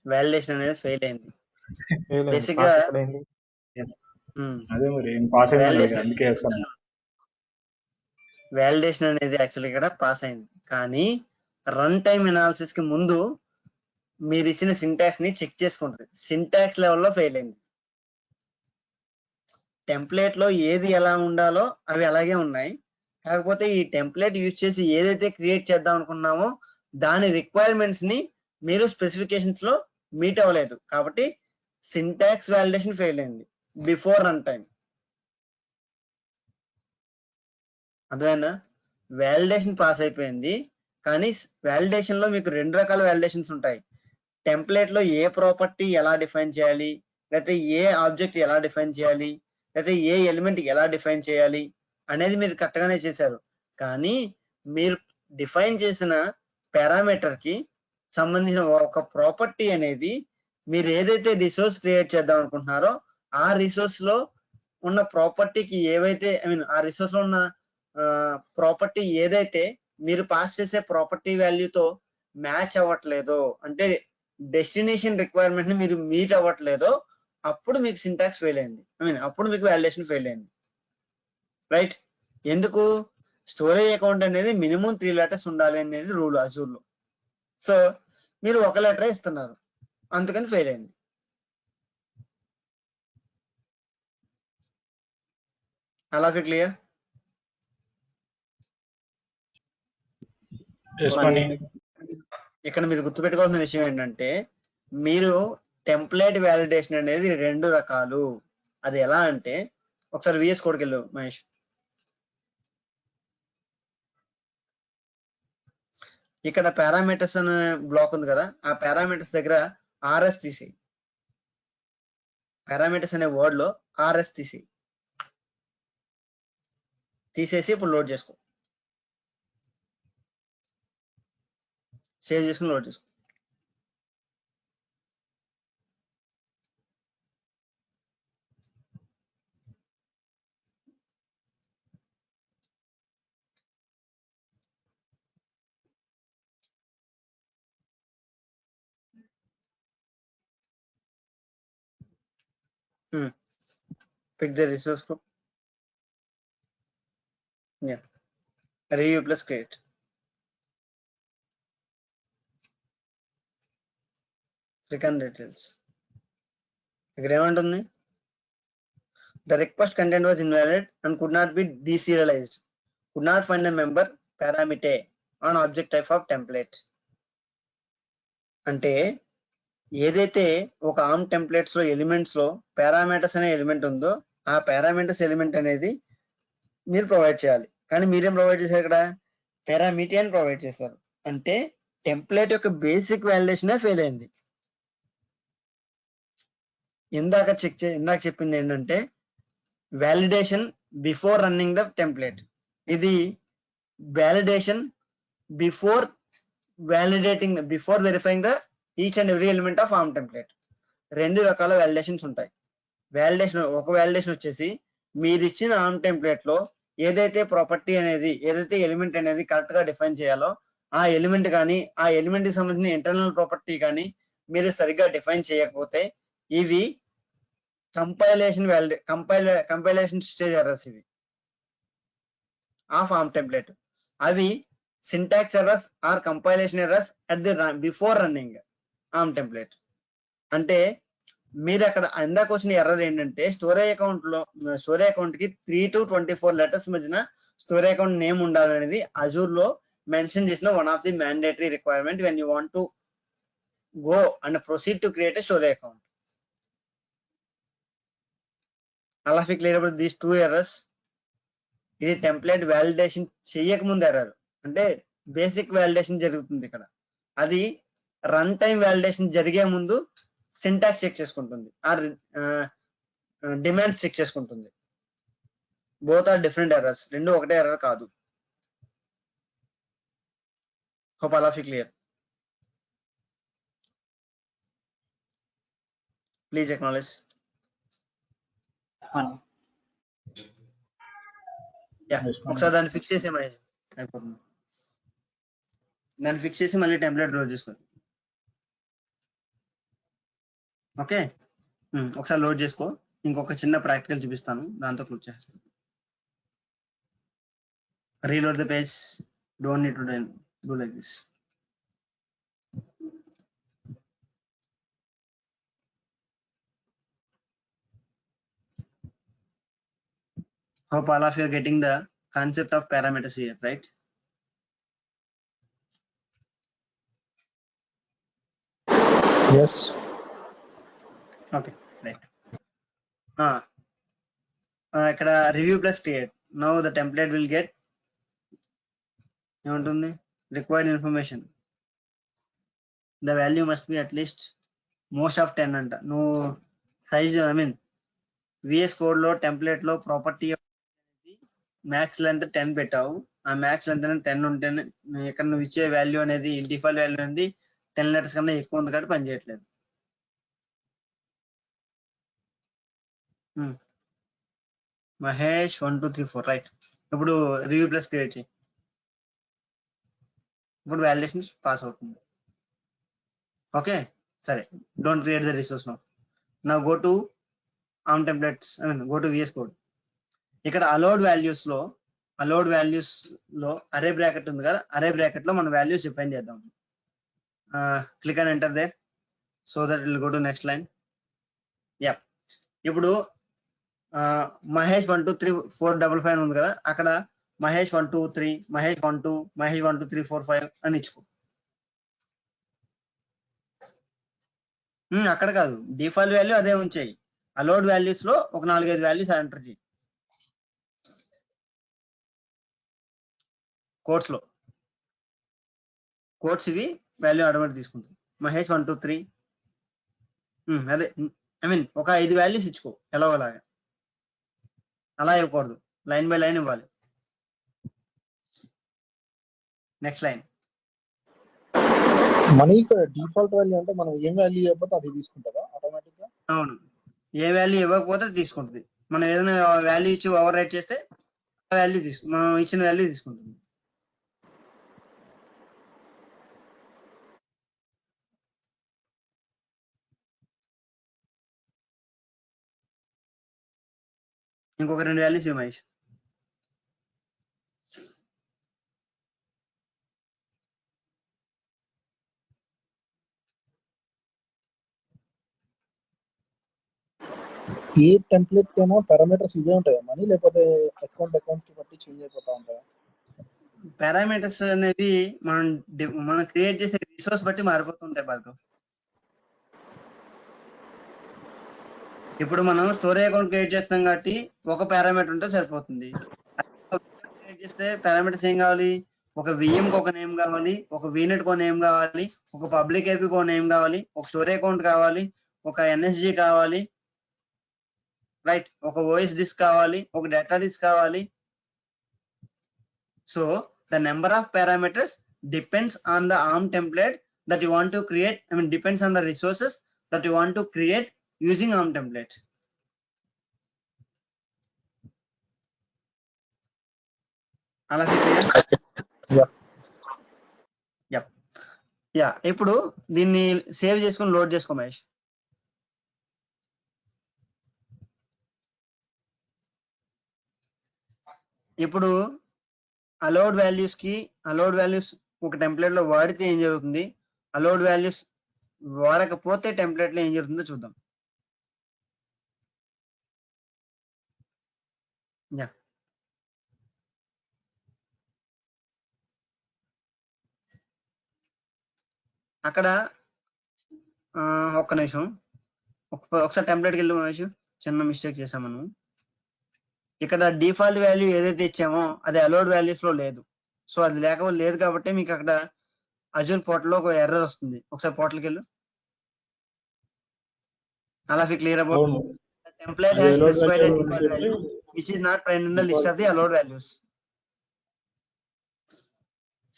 Speaker 2: Validation అనేది ఫెయిల్ అయింది. బేసిక్ గా
Speaker 3: అదే మరి పాస్ అయింది అందుకే వేస్తాను.
Speaker 2: వాలిడేషన్ అనేది యాక్చువల్లీ ఇక్కడ పాస్ అయింది, కానీ రన్ టైమ్ ఎనాలిసిస్ కి ముందు మీరు ఇచ్చిన సింటాక్స్ ని చెక్ చేసుకుంటుంది. సింటాక్స్ లెవెల్లో ఫెయిల్ అయింది. టెంప్లెట్ లో ఏది ఎలా ఉండాలో అవి అలాగే ఉన్నాయి, కాకపోతే ఈ టెంప్లెట్ యూజ్ చేసి ఏదైతే క్రియేట్ చేద్దాం అనుకున్నామో దాని రిక్వైర్మెంట్స్ ని మీరు స్పెసిఫికేషన్స్ లో మీట్ అవ్వలేదు, కాబట్టి సింటాక్స్ వాలిడేషన్ ఫెయిల్ అయింది బిఫోర్ రన్ టైం. అర్థమైందా? వాలిడేషన్ పాస్ అయిపోయింది, కానీ వాలిడేషన్ లో మీకు రెండు రకాల వాలిడేషన్స్ ఉంటాయి. టెంప్లెట్ లో ఏ ప్రాపర్టీ ఎలా డిఫైన్ చేయాలి, లేకపోతే ఏ ఆబ్జెక్ట్ ఎలా డిఫైన్ చేయాలి, లేకపోతే ఏ ఎలిమెంట్ ఎలా డిఫైన్ చేయాలి అనేది మీరు కరెక్ట్ గానే చేశారు, కానీ మీరు డిఫైన్ చేసిన పారామీటర్ కి సంబంధించిన ఒక ప్రాపర్టీ అనేది మీరు ఏదైతే రిసోర్స్ క్రియేట్ చేద్దాం అనుకుంటున్నారో ఆ రిసోర్స్ లో ఉన్న ప్రాపర్టీకి ఏవైతే ఆ రిసోర్స్ లో ఉన్న ప్రాపర్టీ ఏదైతే మీరు పాస్ చేసే ప్రాపర్టీ వాల్యూతో మ్యాచ్ అవ్వట్లేదో, అంటే డెస్టినేషన్ రిక్వైర్మెంట్ ని మీరు మీట్ అవ్వట్లేదో, అప్పుడు మీకు సింటాక్స్ ఫెయిల్ అయింది. అప్పుడు మీకు వాలిడేషన్ ఫెయిల్ అయింది. రైట్? ఎందుకు? స్టోరేజ్ అకౌంట్ అనేది మినిమం 3 letters ఉండాలి అనేది రూల్ అజూర్ లో. సో మీరు 1 letter ఇస్తున్నారు, అందుకని ఫెయిల్ అయింది. అలా క్లియర్? ఇక్కడ మీరు గుర్తుపెట్టుకోవాల్సిన విషయం ఏంటంటే మీరు టెంప్లెట్ వాలిడేషన్ అనేది 2 రకాలు. అది ఎలా అంటే ఒకసారి విఎస్ కోడ్కి వెళ్ళు మహేష్. ఇక్కడ పారామీటర్స్ అనే బ్లాక్ ఉంది కదా, ఆ పారామీటర్స్ దగ్గర ఆర్ఎస్ తీసేయి. పారామీటర్స్ అనే వర్డ్ లో ఆర్ఎస్ తీసేసి ఇప్పుడు లోడ్ చేసుకో. సేవ్ చేసుకుని లోడ్ చేసుకో. Pick the resource group. Yeah. Review plus create. Click on details. ఇక్కడ ఏమంటుంది? The request content was invalid and could not be deserialized. Could not find the member parameter on object type of template. అంటే ఏదైతే ఒక arm templates లో elements లో parameters అనే element ఉందో ఆ పారామీటర్స్ ఎలిమెంట్ అనేది మీరు ప్రొవైడ్ చేయాలి, కానీ మీరేం ప్రొవైడ్ చేశారు? ఇక్కడ పారామీటర్ అని ప్రొవైడ్ చేశారు. అంటే టెంప్లెట్ యొక్క బేసిక్ వ్యాలిడేషన్ ఫెయిల్ అయింది. ఇందాక చెప్పింది ఏంటంటే validation before running the template. ఇది validation before verifying the each and every element of ARM template. 2 రకాల వ్యాలిడేషన్స్ ఉంటాయి. ఒక వ్యాలిడేషన్ వచ్చేసి మీరు ఇచ్చిన ఆర్మ్ టెంప్లెట్ లో ఏదైతే ప్రాపర్టీ అనేది, ఏదైతే ఎలిమెంట్ అనేది కరెక్ట్ గా డిఫైన్ చేయాలో ఆ ఎలిమెంట్ కానీ ఆ ఎలిమెంట్ కి సంబంధించిన ఇంటర్నల్ ప్రాపర్టీ కానీ మీరు సరిగ్గా డిఫైన్ చేయకపోతే ఇవి కంపైలేషన్ స్టేజ్ ఎర్రర్స్ ఇవి ఆఫ్ ఆర్మ్ టెంప్లెట్. అవి syntax errors or compilation errors at the before running ARM template. అంటే మీరు అక్కడ ఇందాక వచ్చిన ఎర్రర్ ఏంటంటే స్టోరేజ్ అకౌంట్ కి 3 to 24 లెటర్స్ మధ్యన స్టోరేజ్ అకౌంట్ నేమ్ ఉండాలనేది అజూర్ లో మెన్షన్ చేసిన one of the mandatory requirement when you want to go and proceed to create a storage account. అలా క్లియర్ అబౌట్ దీస్ 2 ఎర్రర్స్. ఇది template validation చెయ్యక ముందు error, అంటే basic validation జరుగుతుంది ఇక్కడ. అది రన్ టైం వ్యాలిడేషన్ జరిగే ముందు సింటాక్స్ చెక్ చేసుకుంటుంది, ఆర్ డిమాండ్స్ చెక్ చేసుకుంటుంది. బోత్ ఆర్ డిఫరెంట్ ఎర్రర్స్, 2 ఒకటే ఎర్రర్ కాదు. Hope all of you clear. Please acknowledge. ఒకసారి దాన్ని ఫిక్స్ చేసే అయిపోతుంది. దాన్ని ఫిక్స్ చేసి మళ్ళీ టెంప్లెట్ లోడ్ చేసుకోండి. ఓకే, ఒకసారి లోడ్ చేసుకో. ఇంకొక చిన్న ప్రాక్టికల్ చూపిస్తాను, దాంతో క్లోజ్ చేస్తాను. Reload the page. Don't need to do like this. Hope all of you are getting the concept of parameters here, right?
Speaker 5: Yes.
Speaker 2: Okay, right. ఇక్కడ review plus create. Now the template will get ఏమంటుంది, required information. The value must be at least most of 10 అంట. నువ్వు size VS code లో template లో property max length 10 పెట్టావు. ఆ max length 10 ఉంటేనే ఇక్కడ నువ్వు ఇచ్చే వాల్యూ అనేది డిఫాల్ట్ వాల్యూ అనేది 10 లెటర్స్ కన్నా ఎక్కువ ఉంది కాబట్టి పనిచేయట్లేదు. మహేష్ 1 2 3 4 రైట్. ఇప్పుడు రివ్యూ ప్లస్ క్రియేట్ చేయి. ఇప్పుడు వాలిడేషన్ పాస్ అవుతుంది. ఓకే, సరే. Don't create the resource now go to ARM templates, go to VS code. ఇక్కడ అలౌడ్ వాల్యూస్ లో అరే బ్రాకెట్ ఉంది కదా, అరే బ్రాకెట్ లో మన వాల్యూస్ డిఫైన్ చేద్దాం. Click and enter there so that will go to next line. Yeah, ఇప్పుడు మహేష్ 1 2 3 4 5 5 ఉంది కదా, అక్కడ మహేష్ 1 2 3 మహేష్ 1 2 మహేష్ 1 2 3 4 5 అని ఇచ్చుకో. అక్కడ కాదు, డిఫాల్ట్ వాల్యూ అదే ఉంచాయి. అలౌడ్ వాల్యూస్ లో ఒక 4-5 వాల్యూస్ ఎంటర్ చేయి. కోడ్స్ లో కోడ్స్ ఇవి వాల్యూ ఆటోమేటిక్ తీసుకుంటుంది. మహేష్ 1 2 3 అదే ఒక 5 వాల్యూస్ ఇచ్చుకో ఎలాగోలాగా. అలా ఇవ్వకూడదు, లైన్ బై లైన్ ఇవ్వాలి. Next line.
Speaker 5: Money default value అంటే మనం ఏం వాల్యూ ఇవ్వకపోతే అది తీసుకుంటుందా ఆటోమేటిక్ గా?
Speaker 2: అవును, ఏ వాల్యూ ఇవ్వకపోతే తీసుకుంటుంది. మనం ఏదైనా వాల్యూ ఇచ్చి ఓవర్ రైట్ చేస్తే ఆ వాల్యూ మనం ఇచ్చిన వాల్యూ తీసుకుంటుంది. ఇంకొక 2 వాల్యూస్ మహేష్.
Speaker 5: ఏ టెంప్లెట్ కైనా పారామీటర్స్ ఇవే ఉంటాయా మనీ, లేకపోతే అకౌంట్ కి బట్టి చేంజ్ అయిపోతా ఉంటాయా?
Speaker 2: పారామీటర్స్ అనేవి మనం క్రియేట్ చేసే రిసోర్స్ బట్టి మారిపోతుంటాయి భార్గవ్. ఇప్పుడు మనం స్టోరేజ్ అకౌంట్ క్రియేట్ చేస్తాం కాబట్టి ఒక పారామీటర్ ఉంటే సరిపోతుంది. క్రియేట్ చేస్తే పారామీటర్స్ ఏం కావాలి, ఒక VM కి ఒక నేమ్ కావాలి, ఒక VNet కి ఒక నేమ్ కావాలి, ఒక పబ్లిక్ IP కి ఒక నేమ్ కావాలి, ఒక స్టోరీ అకౌంట్ కావాలి, ఒక NSG కావాలి, రైట్, ఒక OS డిస్క్ కావాలి, ఒక డేటా డిస్క్ కావాలి. So the number of parameters depends on the ARM template that you want to create. I mean, depends on the resources that you want to create using ARM template. అలా yeah ఇప్పుడు దీన్ని save చేసుకొని load చేసుకో మహేష్. ఇప్పుడు allowed values ఒక template లో వాడితే ఏం జరుగుతుంది, అలౌడ్ వాల్యూస్ వాడకపోతే టెంప్లెట్ లో ఏం జరుగుతుందో చూద్దాం. యా అక్కడ ఒక్క నిమిషం, ఒకసారి టెంప్లెట్కి వెళ్ళి మహేష్, చిన్న మిస్టేక్ చేసాం మనం. ఇక్కడ డిఫాల్ట్ వాల్యూ ఏదైతే ఇచ్చామో అది అలౌడ్ వాల్యూస్ లో లేదు. సో అది లేదు కాబట్టి మీకు అక్కడ అజూర్ పోర్టల్ లో ఒక ఎర్రర్ వస్తుంది. ఒకసారి పోర్టల్కి వెళ్ళు. అలా clear about template has specified a default value which is not present in the list of the allowed values.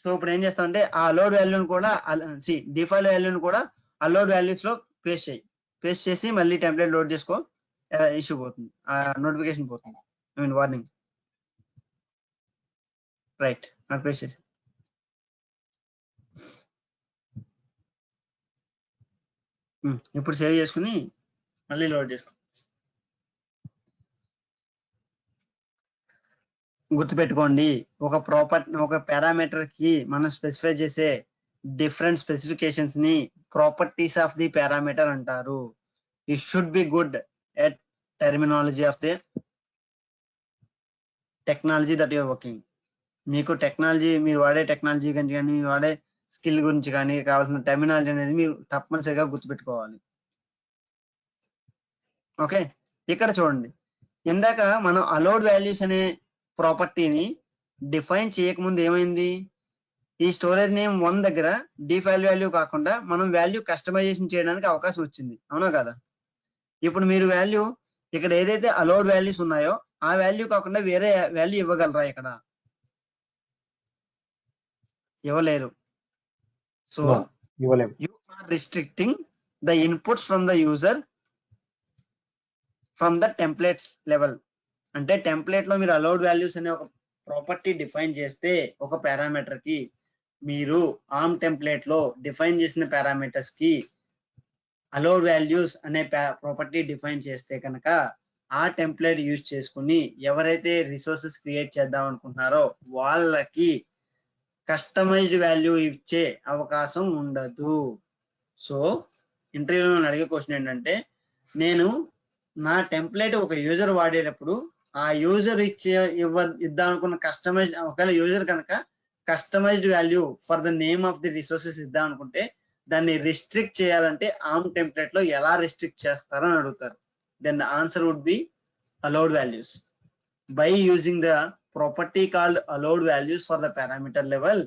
Speaker 2: So ఇప్పుడు ఏం చేస్తామంటే ఆ అలౌడ్ వాల్యూని కూడా డిఫాల్ట్ వాల్యూని కూడా అలౌడ్ వాల్యూస్ లో పేస్ట్ చేసి మళ్ళీ టెంప్లెట్ లోడ్ చేసుకో, ఇష్యూ పోతుంది, నోటిఫికేషన్ పోతుంది, ఐ మీన్ వార్నింగ్. రైట్, నాకు పేస్ట్ చేసి ఇప్పుడు సేవ్ చేసుకుని మళ్ళీ లోడ్ చేసుకో. గుర్తుపెట్టుకోండి, ఒక పారామీటర్ కి మనం స్పెసిఫై చేసే డిఫరెంట్ స్పెసిఫికేషన్స్ ని ప్రాపర్టీస్ ఆఫ్ ది పారామీటర్ అంటారు. You should be good at terminology of the technology that your working. మీకు టెక్నాలజీ, మీరు వాడే టెక్నాలజీ గురించి కానీ, మీరు వాడే స్కిల్ గురించి కానీ కావాల్సిన టెర్మినాలజీ అనేది మీరు తప్పనిసరిగా గుర్తుపెట్టుకోవాలి. ఓకే, ఇక్కడ చూడండి, ఇందాక మనం అలౌడ్ వాల్యూస్ అనే ప్రాపర్టీని డిఫైన్ చేయకముందు ఏమైంది, ఈ స్టోరేజ్ నేమ్ 1 దగ్గర డిఫాల్ట్ వాల్యూ కాకుండా మనం వాల్యూ కస్టమైజేషన్ చేయడానికి అవకాశం వచ్చింది, అవునా కదా? ఇప్పుడు మీరు వాల్యూ ఇక్కడ ఏదైతే అలౌడ్ వాల్యూస్ ఉన్నాయో ఆ వాల్యూ కాకుండా వేరే వాల్యూ ఇవ్వగలరా? ఇక్కడ ఇవ్వలేరు. So you are restricting the inputs from the user from the templates level. అంటే టెంప్లెట్ లో మీరు అలౌడ్ వాల్యూస్ అనే ఒక ప్రాపర్టీ డిఫైన్ చేస్తే ఒక పారామీటర్ కి, మీరు ఆర్మ్ టెంప్లెట్ లో డిఫైన్ చేసిన పారామీటర్స్ కి అలౌడ్ వాల్యూస్ అనే ప్రాపర్టీ డిఫైన్ చేస్తే కనుక ఆ టెంప్లెట్ యూజ్ చేసుకుని ఎవరైతే రిసోర్సెస్ క్రియేట్ చేద్దాం అనుకుంటున్నారో వాళ్ళకి కస్టమైజ్డ్ వాల్యూ ఇచ్చే అవకాశం ఉండదు. సో ఇంటర్వ్యూలో అడిగే క్వశ్చన్ ఏంటంటే, నేను నా టెంప్లెట్ ఒక యూజర్ వాడేటప్పుడు ఆ యూజర్ ఇద్దాం అనుకున్న కస్టమైజ్, ఒకవేళ యూజర్ కనుక customized value for the name of the resources ఇద్దాం అనుకుంటే దాన్ని రిస్ట్రిక్ట్ చేయాలంటే ఆర్మ్ టెంప్లెట్ లో ఎలా రిస్ట్రిక్ట్ చేస్తారని అడుగుతారు. Then the answer would be allowed values. By using the property called allowed values for the parameter level,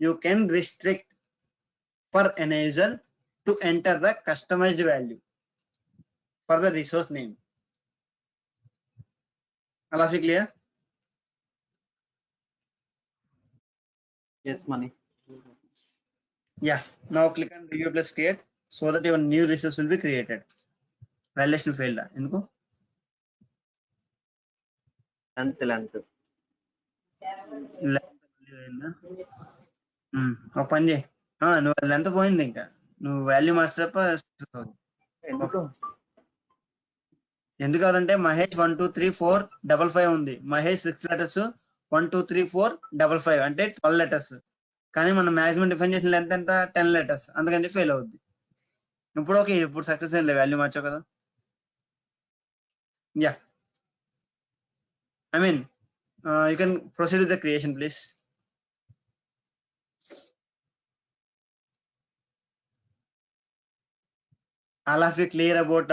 Speaker 2: you can restrict for an user to enter the customized value for the resource name. Alafi clear?
Speaker 4: Yes, Mani.
Speaker 2: Yeah. Now click on review plus create so that your new resource will be created. Validation failed. Enduko?
Speaker 4: Length.
Speaker 2: ఒక పని చేయి, నువ్వు length పోయింది, ఇంకా నువ్వు value మార్చి తప్ప ఎందుకు కాదంటే మహేష్ 1 2 3 4 5 5 ఉంది, మహేష్ 6 లెటర్స్ 1 2 3 4 5 5 అంటే 12 లెటర్స్, కానీ మనం మాక్సిమం డిఫైన్ చేసిన లెంత్ ఎంత 10 లెటర్స్, అందుకని ఫెయిల్ అవుద్ది. ఇప్పుడు ఓకే, ఇప్పుడు సక్సెస్ అయింది, వాల్యూ మార్చావు కదా. Yeah, I mean, you can proceed with the creation, please. All of you clear about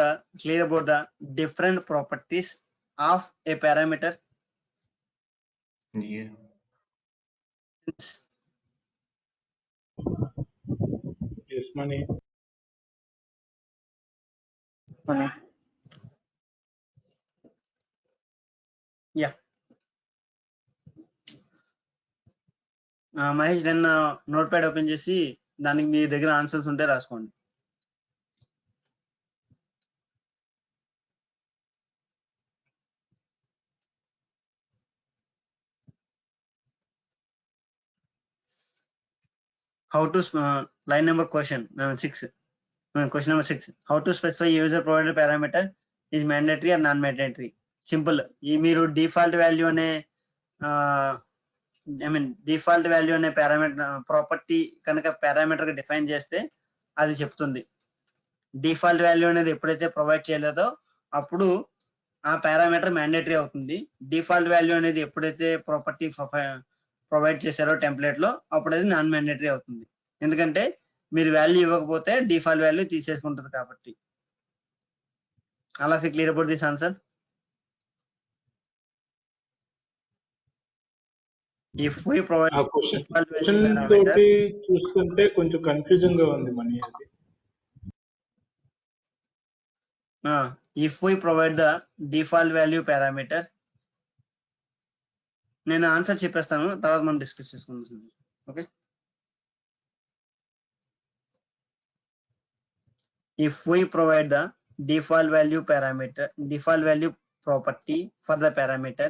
Speaker 2: the different properties of a parameter?
Speaker 6: Yeah.
Speaker 3: Yes, money.
Speaker 4: Money.
Speaker 2: Yeah Mahesh నిన్న note pad open చేసి దానికి మీ దగ్గర answers ఉంటే రాసుకోండి. How to line number question 6. Question number 6. How to specify user provided parameter is mandatory or non-mandatory? Simple. ఈ మీరు default value అనే default value అనే పారామీటర్ ప్రాపర్టీ కనుక పారామీటర్ గా డిఫైన్ చేస్తే అది చెప్తుంది. డిఫాల్ట్ వాల్యూ అనేది ఎప్పుడైతే ప్రొవైడ్ చేయలేదో అప్పుడు ఆ పారామీటర్ మ్యాండేటరీ అవుతుంది. డిఫాల్ట్ వాల్యూ అనేది ఎప్పుడైతే ప్రాపర్టీ ప్రొవైడ్ చేశారో టెంప్లెట్ లో అప్పుడు అది నాన్ మ్యాండేటరీ అవుతుంది. ఎందుకంటే మీరు వాల్యూ ఇవ్వకపోతే డిఫాల్ట్ వాల్యూ తీసేసుకుంటుంది కాబట్టి. అలా clear about this answer. If we provide
Speaker 3: question తోటి చూస్తుంటే కొంచెం కన్ఫ్యూజింగ్ గా ఉంది మనీ అది.
Speaker 2: If we provide the default value parameter, నేను ఆన్సర్ చెప్పేస్తాను, తర్వాత మనం డిస్కస్ చేసుకుందాం. Okay, if we provide the default value parameter, default value property for the parameter,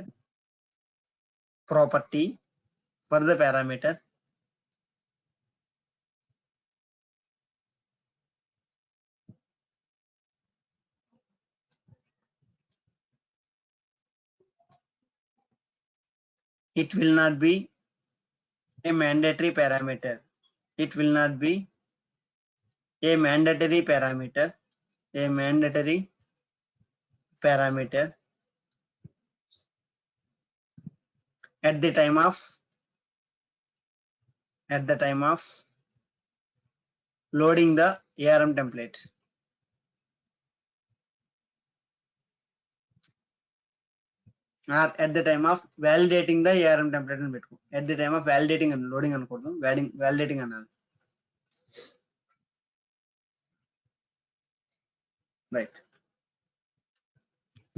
Speaker 2: it will not be a mandatory parameter. It will not be a mandatory parameter. A mandatory parameter at the time of loading the ARM template. Or at the time of validating the ARM template అని పెట్టుకో. At the time of validating and loading అనకూడదు, validating అనాలి. Right.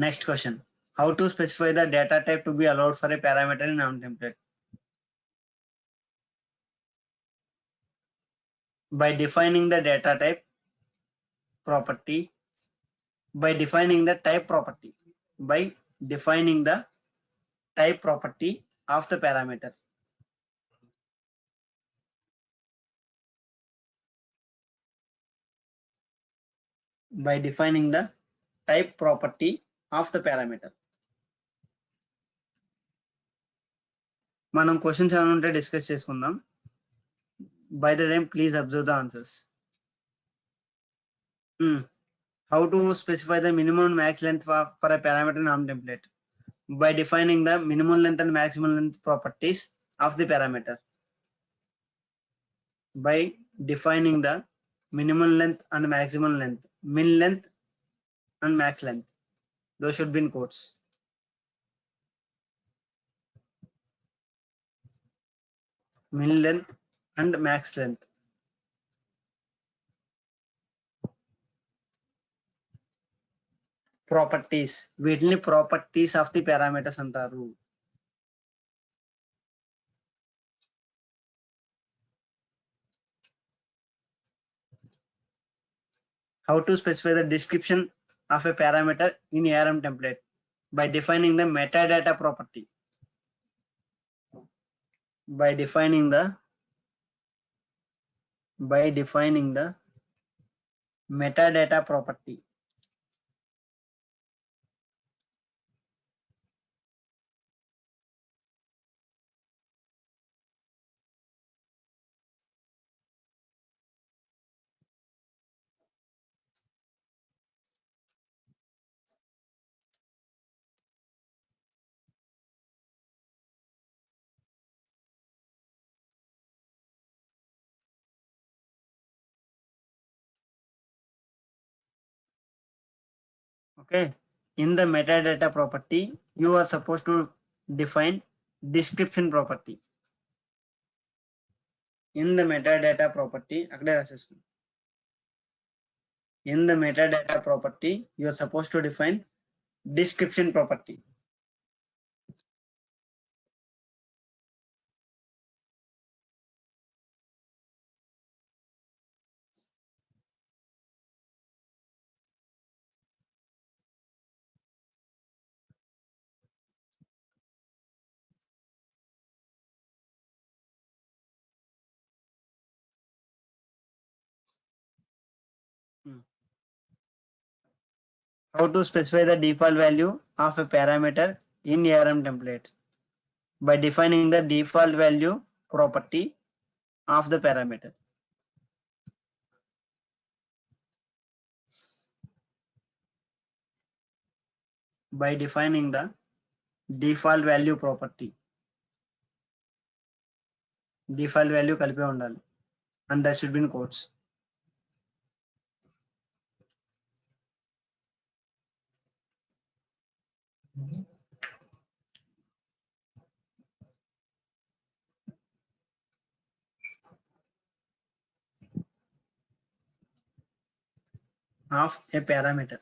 Speaker 2: Next question. How to specify the data type to be allowed for a parameter in ARM template? By defining the data type property, by defining the type property, by defining the type property of the parameter. By defining the type property of the parameter. మనం questions ఏమైనా ఉంటే discuss చేసుకుందాం. By the time, please observe the answers. How to specify the minimum max length for a parameter in ARM template? By defining the minimum length and maximum length properties of the parameter. By defining the minimum length and maximum length, min length and max length, those should be in quotes. Min length and max length. Properties, వీటిని properties of the parameters అంటారు. How to specify the description of a parameter in ARM template? By defining the metadata property. By defining the metadata property. Okay, in the metadata property you are supposed to define description property. In the metadata property అక్కడే రాసేసుకోండి. in the metadata property you are supposed to define description property. How to specify the default value of a parameter in ARM template? By defining the default value property of the parameter. By defining the default value property. Default value కలిపే ఉండాలి and that should be in quotes. Of a parameter.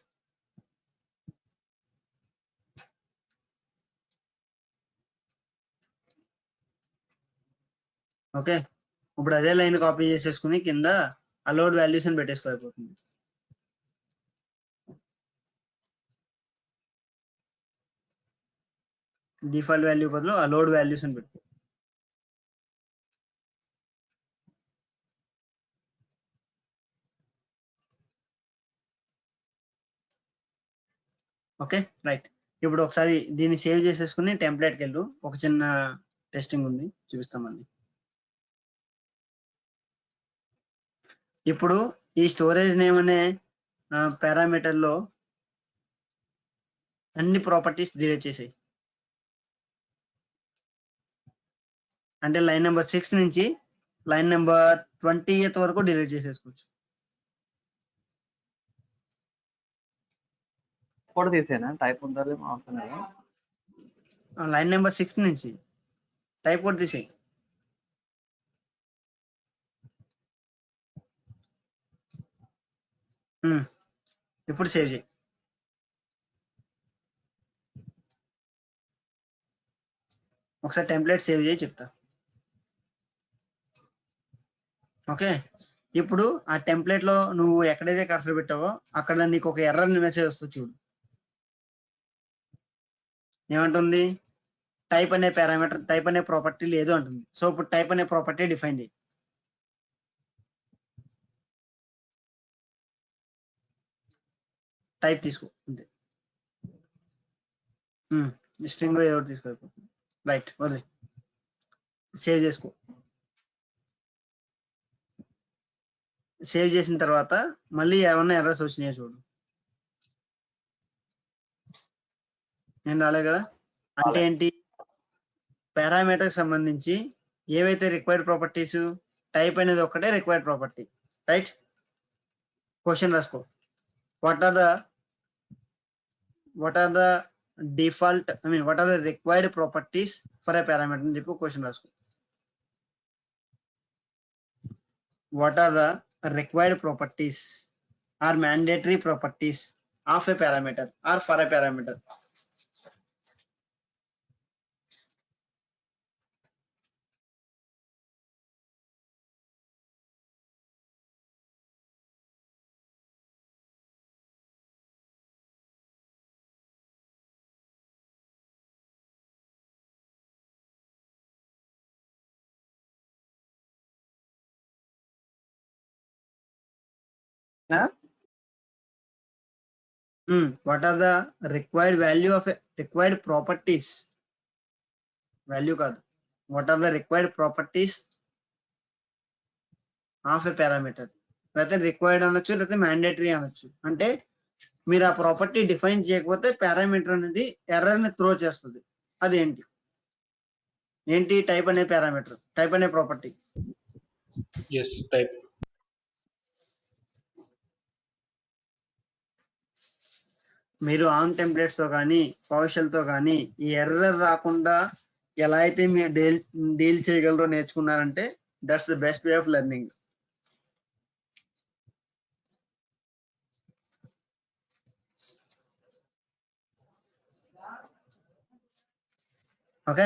Speaker 2: Okay, ఇప్పుడు అదే line copy చేసేసుకుని కింద allowed values అని పెట్టేసుకోకపోతుంది. Default value బదులు allowed values అని పెట్టు. ఓకే రైట్, ఇప్పుడు ఒకసారి దీన్ని సేవ్ చేసేసుకుని టెంప్లెట్కి వెళ్ళు. ఒక చిన్న టెస్టింగ్ ఉంది, చూపిస్తామండి. ఇప్పుడు ఈ స్టోరేజ్ నేమ్ అనే పారామీటర్ లో అన్ని ప్రాపర్టీస్ డిలీట్ చేసాయి. అంటే లైన్ నెంబర్ 6 నుంచి లైన్ నెంబర్ 20th వరకు డిలీట్ చేసేసుకోవచ్చు.
Speaker 4: కూడా తీసేనా? టైప్ ఉండాలి అవసరం లేదా?
Speaker 2: లైన్ నెంబర్ 6 నుంచి టైప్ కూడా తీసేయి. ఇప్పుడు సేవ్ చేయి. ఒకసారి టెంప్లెట్ సేవ్ చేయి చెప్తా. ఓకే, ఇప్పుడు ఆ టెంప్లెట్ లో నువ్వు ఎక్కడైతే కర్సర్ పెట్టావో అక్కడ నీకు ఒక ఎర్రర్ మెసేజ్ వస్తుంది చూడు. ఏమంటుంది? టైప్ అనే పారామీటర్, టైప్ అనే ప్రాపర్టీ లేదు అంటుంది. సో ఇప్పుడు టైప్ అనే ప్రాపర్టీ డిఫైన్ చేయి. టైప్ తీసుకో అంతే. స్ట్రింగ్ ఏదో ఒకటి తీసుకో. రైట్, వదిలే, సేవ్ చేసుకో. సేవ్ చేసిన తర్వాత మళ్ళీ ఏమన్నా ఎర్రర్స్ వచ్చినాయో చూడు. నేను రాలే కదా. అంటే ఏంటి? పారామీటర్ సంబంధించి ఏవైతే రిక్వైర్డ్ ప్రాపర్టీస్, టైప్ అనేది ఒక్కటే రిక్వైర్డ్ ప్రాపర్టీ. రైట్, క్వశ్చన్ రాసుకో. what are the default, I mean what are the required properties for a parameter అని చెప్పి క్వశ్చన్ రాసుకో. what are the required properties or mandatory properties of a parameter or for a parameter? What are the required value of a required properties? Value కాదు. What are the required properties of a parameter? లేకపోతే required అనొచ్చు, లేకపోతే mandatory అనొచ్చు. అంటే మీరు ఆ property define చేయకపోతే parameter అనేది ఎర్రర్ ని త్రో చేస్తుంది. అదేంటి? ఏంటి? టైప్ అనే పారామీటర్, టైప్ అనే ప్రాపర్టీ.
Speaker 3: yes type.
Speaker 2: మీరు ఆన్ టెంప్లెట్స్ తో కానీ పవర్షెల్ తో కానీ ఈ ఎర్రర్ రాకుండా ఎలా అయితే మీరు డీల్ చేయగలరో నేర్చుకున్నారంటే that's the best way of learning. Okay,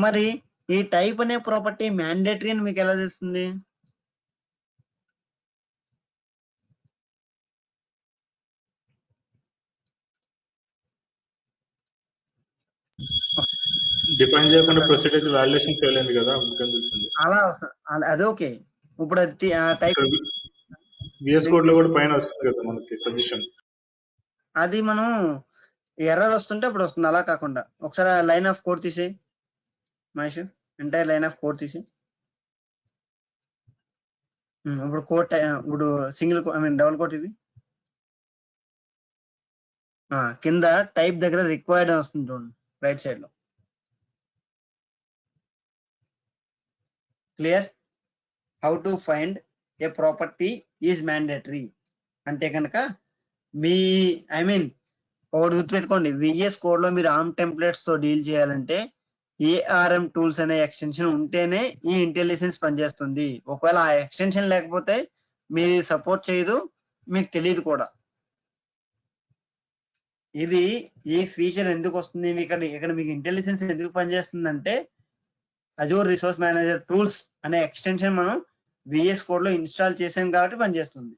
Speaker 2: మరి ఈ టైప్ అనే ప్రాపర్టీ మ్యాండేటరీ అని మీకు ఎలా తెలుస్తుంది?
Speaker 3: డిఫైన్ చేయకుండా ప్రొసీడ్ అయితే వాల్యుయేషన్ ఫెయిల్ అయింది కదా, అందుకని తెలిసింది.
Speaker 2: అది ఓకే. ఇప్పుడు అది టైప్
Speaker 3: విఎస్ కోడ్ లో కూడా పైన వస్తుంది కదా మనకి సజెషన్.
Speaker 2: అది మనం ఎర్రర్ వస్తుంటే అప్పుడు వస్తుంది, అలా కాకుండా. ఒకసారి లైన్ ఆఫ్ కోడ్ తీసి Mahesh, entire line of code తీసి. ఇప్పుడు కోడ్ ఇప్పుడు single I mean double quote ఇది కింద టైప్ దగ్గర రిక్వైర్డ్ అని వస్తుంది చూడండి, రైట్ సైడ్ లో. Clear? How to find a property is mandatory అంటే కనుక మీ ఐ మీన్ ఒకటి గుర్తుపెట్టుకోండి, విఎస్ కోడ్ లో మీరు ఆర్మ్ టెంప్లెట్స్ తో డీల్ చేయాలంటే ఏఆర్ఎం టూల్స్ అనే ఎక్స్టెన్షన్ ఉంటేనే ఈ ఇంటెలిజెన్స్ పనిచేస్తుంది. ఒకవేళ ఆ ఎక్స్టెన్షన్ లేకపోతే మీరు సపోర్ట్ చేయదు, మీకు తెలియదు కూడా. ఇది ఈ ఫీచర్ ఎందుకు వస్తుంది మీకు ఇక్కడ మీకు ఇంటెలిజెన్స్ ఎందుకు పనిచేస్తుందంటే అజూర్ రిసోర్స్ మేనేజర్ టూల్స్ అనే ఎక్స్టెన్షన్ మనం విఎస్ కోడ్ లో ఇన్స్టాల్ చేసాం కాబట్టి పనిచేస్తుంది.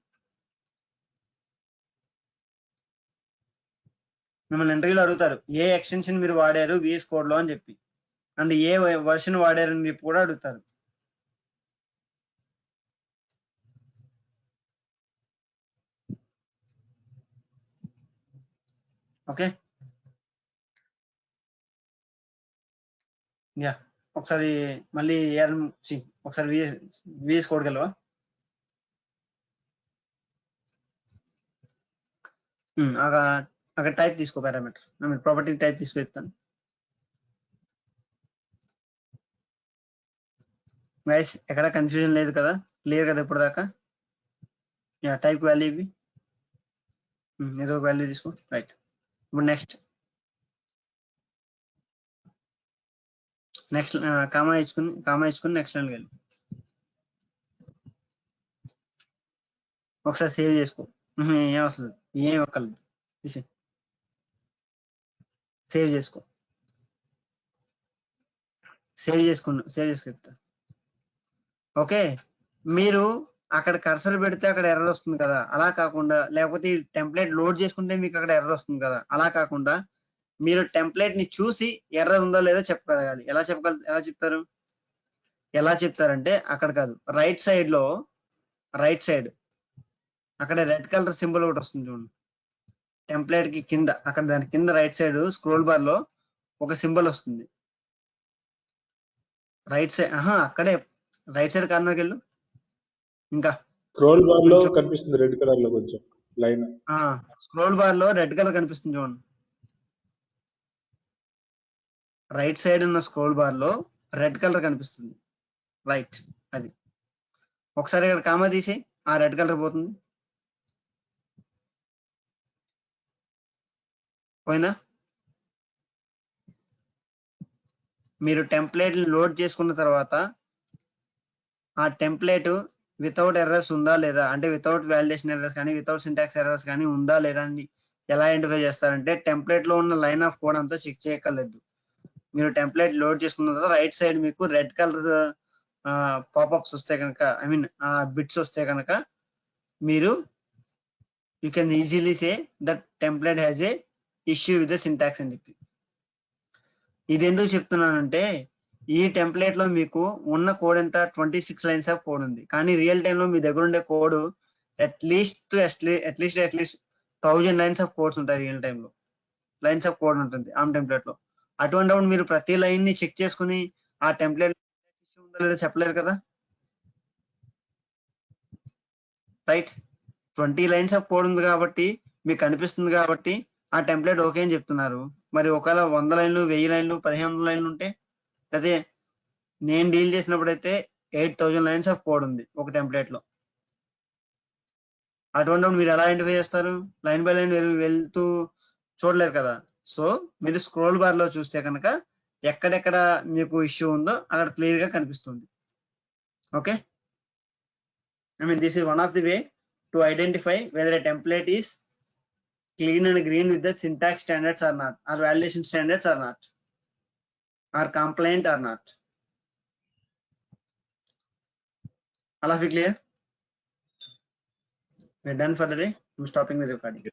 Speaker 2: మిమ్మల్ని ఇంటర్వ్యూలో అడుగుతారు ఏ ఎక్స్టెన్షన్ మీరు వాడారు విఎస్ కోడ్ లో అని చెప్పి, అండ్ ఏ వర్షన్ వాడారు అని చెప్పి కూడా అడుగుతారు. ఓకే, యా ఒకసారి మళ్ళీ ఒకసారి విఎస్ కోడ్ గలవా? అక్కడ టైప్ తీసుకో, పారామీటర్ ప్రాపర్టీ టైప్ తీసుకో చెప్తాను. గైస్ ఎక్కడ కన్ఫ్యూజన్ లేదు కదా, క్లియర్ కదా ఇప్పుడు దాకా? యా టైప్ వాల్యూ ఇవి, ఏదో ఒక వాల్యూ తీసుకో. రైట్, ఇప్పుడు నెక్స్ట్ కామా ఇచ్చుకుని నెక్స్ట్ లైన్కి వెళ్ళి ఒకసారి సేవ్ చేసుకో. ఏం వస్తుంది, ఏం ఒక్కలేదు తీసి సేవ్ చేసుకో. సేవ్ చేసుకుంటా. ఓకే, మీరు అక్కడ కర్సర్ పెడితే అక్కడ ఎర్రర్ వస్తుంది కదా, అలా కాకుండా, లేకపోతే ఈ టెంప్లెట్ లోడ్ చేసుకుంటే మీకు అక్కడ ఎర్రర్ వస్తుంది కదా, అలా కాకుండా మీరు టెంప్లెట్ ని చూసి ఎర్రర్ ఉందో లేదో చెప్పగలగాలి. ఎలా చెప్తారంటే అక్కడ కాదు, రైట్ సైడ్ అక్కడ రెడ్ కలర్ సింబల్ ఒకటి వస్తుంది చూడండి, టెంప్లెట్ కి కింద, అక్కడ దాని కింద రైట్ సైడ్ స్క్రోల్ బార్ లో ఒక సింబల్ వస్తుంది. రైట్ సైడ్ అక్కడే రైట్ సైడ్ కార్నర్కి వెళ్ళు. ఇంకా
Speaker 3: స్క్రోల్ బార్ లో కనిపిస్తుంది రెడ్ కలర్ లో కొంచెం లైన్.
Speaker 2: స్క్రోల్ బార్ లో రెడ్ కలర్ కనిపిస్తుంది చూడండి, రైట్ సైడ్ ఉన్న స్క్రోల్ బార్ లో రెడ్ కలర్ కనిపిస్తుంది. రైట్, అది ఒకసారి ఇక్కడ కామా తీసి ఆ రెడ్ కలర్ పోతుంది. పోయిందా? మీరు టెంప్లెట్ లోడ్ చేసుకున్న తర్వాత ఆ టెంప్లెట్ వితౌట్ ఎర్రర్స్ ఉందా లేదా, అంటే వితౌట్ వాలిడేషన్ ఎర్రర్స్ కానీ వితౌట్ సింటాక్స్ ఎర్రర్స్ కానీ ఉందా లేదా అని ఎలా ఐడెంటిఫై చేస్తారంటే టెంప్లెట్ లో ఉన్న లైన్ ఆఫ్ కోడ్ అంతా చెక్ చేయక్కర్లేదు. మీరు టెంప్లెట్ లోడ్ చేసుకున్న తర్వాత రైట్ సైడ్ మీకు రెడ్ కలర్ పాపప్స్ వస్తే కనుక, ఐ మీన్ బిట్స్ వస్తే కనుక మీరు you can easily say that template has a issue with the syntax అని చెప్పి. ఇది ఎందుకు చెప్తున్నానంటే ఈ టెంప్లెట్ లో మీకు ఉన్న కోడ్ ఎంత 26 లైన్స్ ఆఫ్ కోడ్ ఉంది, కానీ రియల్ టైమ్ లో మీ దగ్గర ఉండే code at least 1000 lines of codes ఉంటాయి. రియల్ టైమ్ లో లైన్స్ ఆఫ్ కోడ్ ఉంటుంది ఆమ్ టెంప్లెట్ లో. అటువంటిప్పుడు మీరు ప్రతి లైన్ ని చెక్ చేసుకుని ఆ టెంప్లెట్ ఉందో లేదో చెప్పలేరు కదా. రైట్, 20 లైన్స్ ఆఫ్ కోడ్ ఉంది కాబట్టి మీకు కనిపిస్తుంది కాబట్టి ఆ టెంప్లెట్ ఓకే అని చెప్తున్నారు. మరి ఒకవేళ 100 లైన్లు 1000 లైన్లు 1500 లైన్లు ఉంటే, అదే నేను డీల్ చేసినప్పుడు అయితే 8000 లైన్స్ ఆఫ్ కోడ్ ఉంది ఒక టెంప్లెట్ లో. అటువంటి మీరు ఎలా ఐడెంటిఫై చేస్తారు? లైన్ బై లైన్ వెళ్తూ చూడలేరు కదా. సో మీరు స్క్రోల్ బార్ లో చూస్తే కనుక ఎక్కడెక్కడ మీకు ఇష్యూ ఉందో అక్కడ క్లియర్ గా కనిపిస్తుంది. Okay, I mean this is one of the way to identify whether a template is clean and green with the syntax standards or not, or validation standards or not, or compliant or not. All of you clear? We're done for the day. I'm stopping the recording.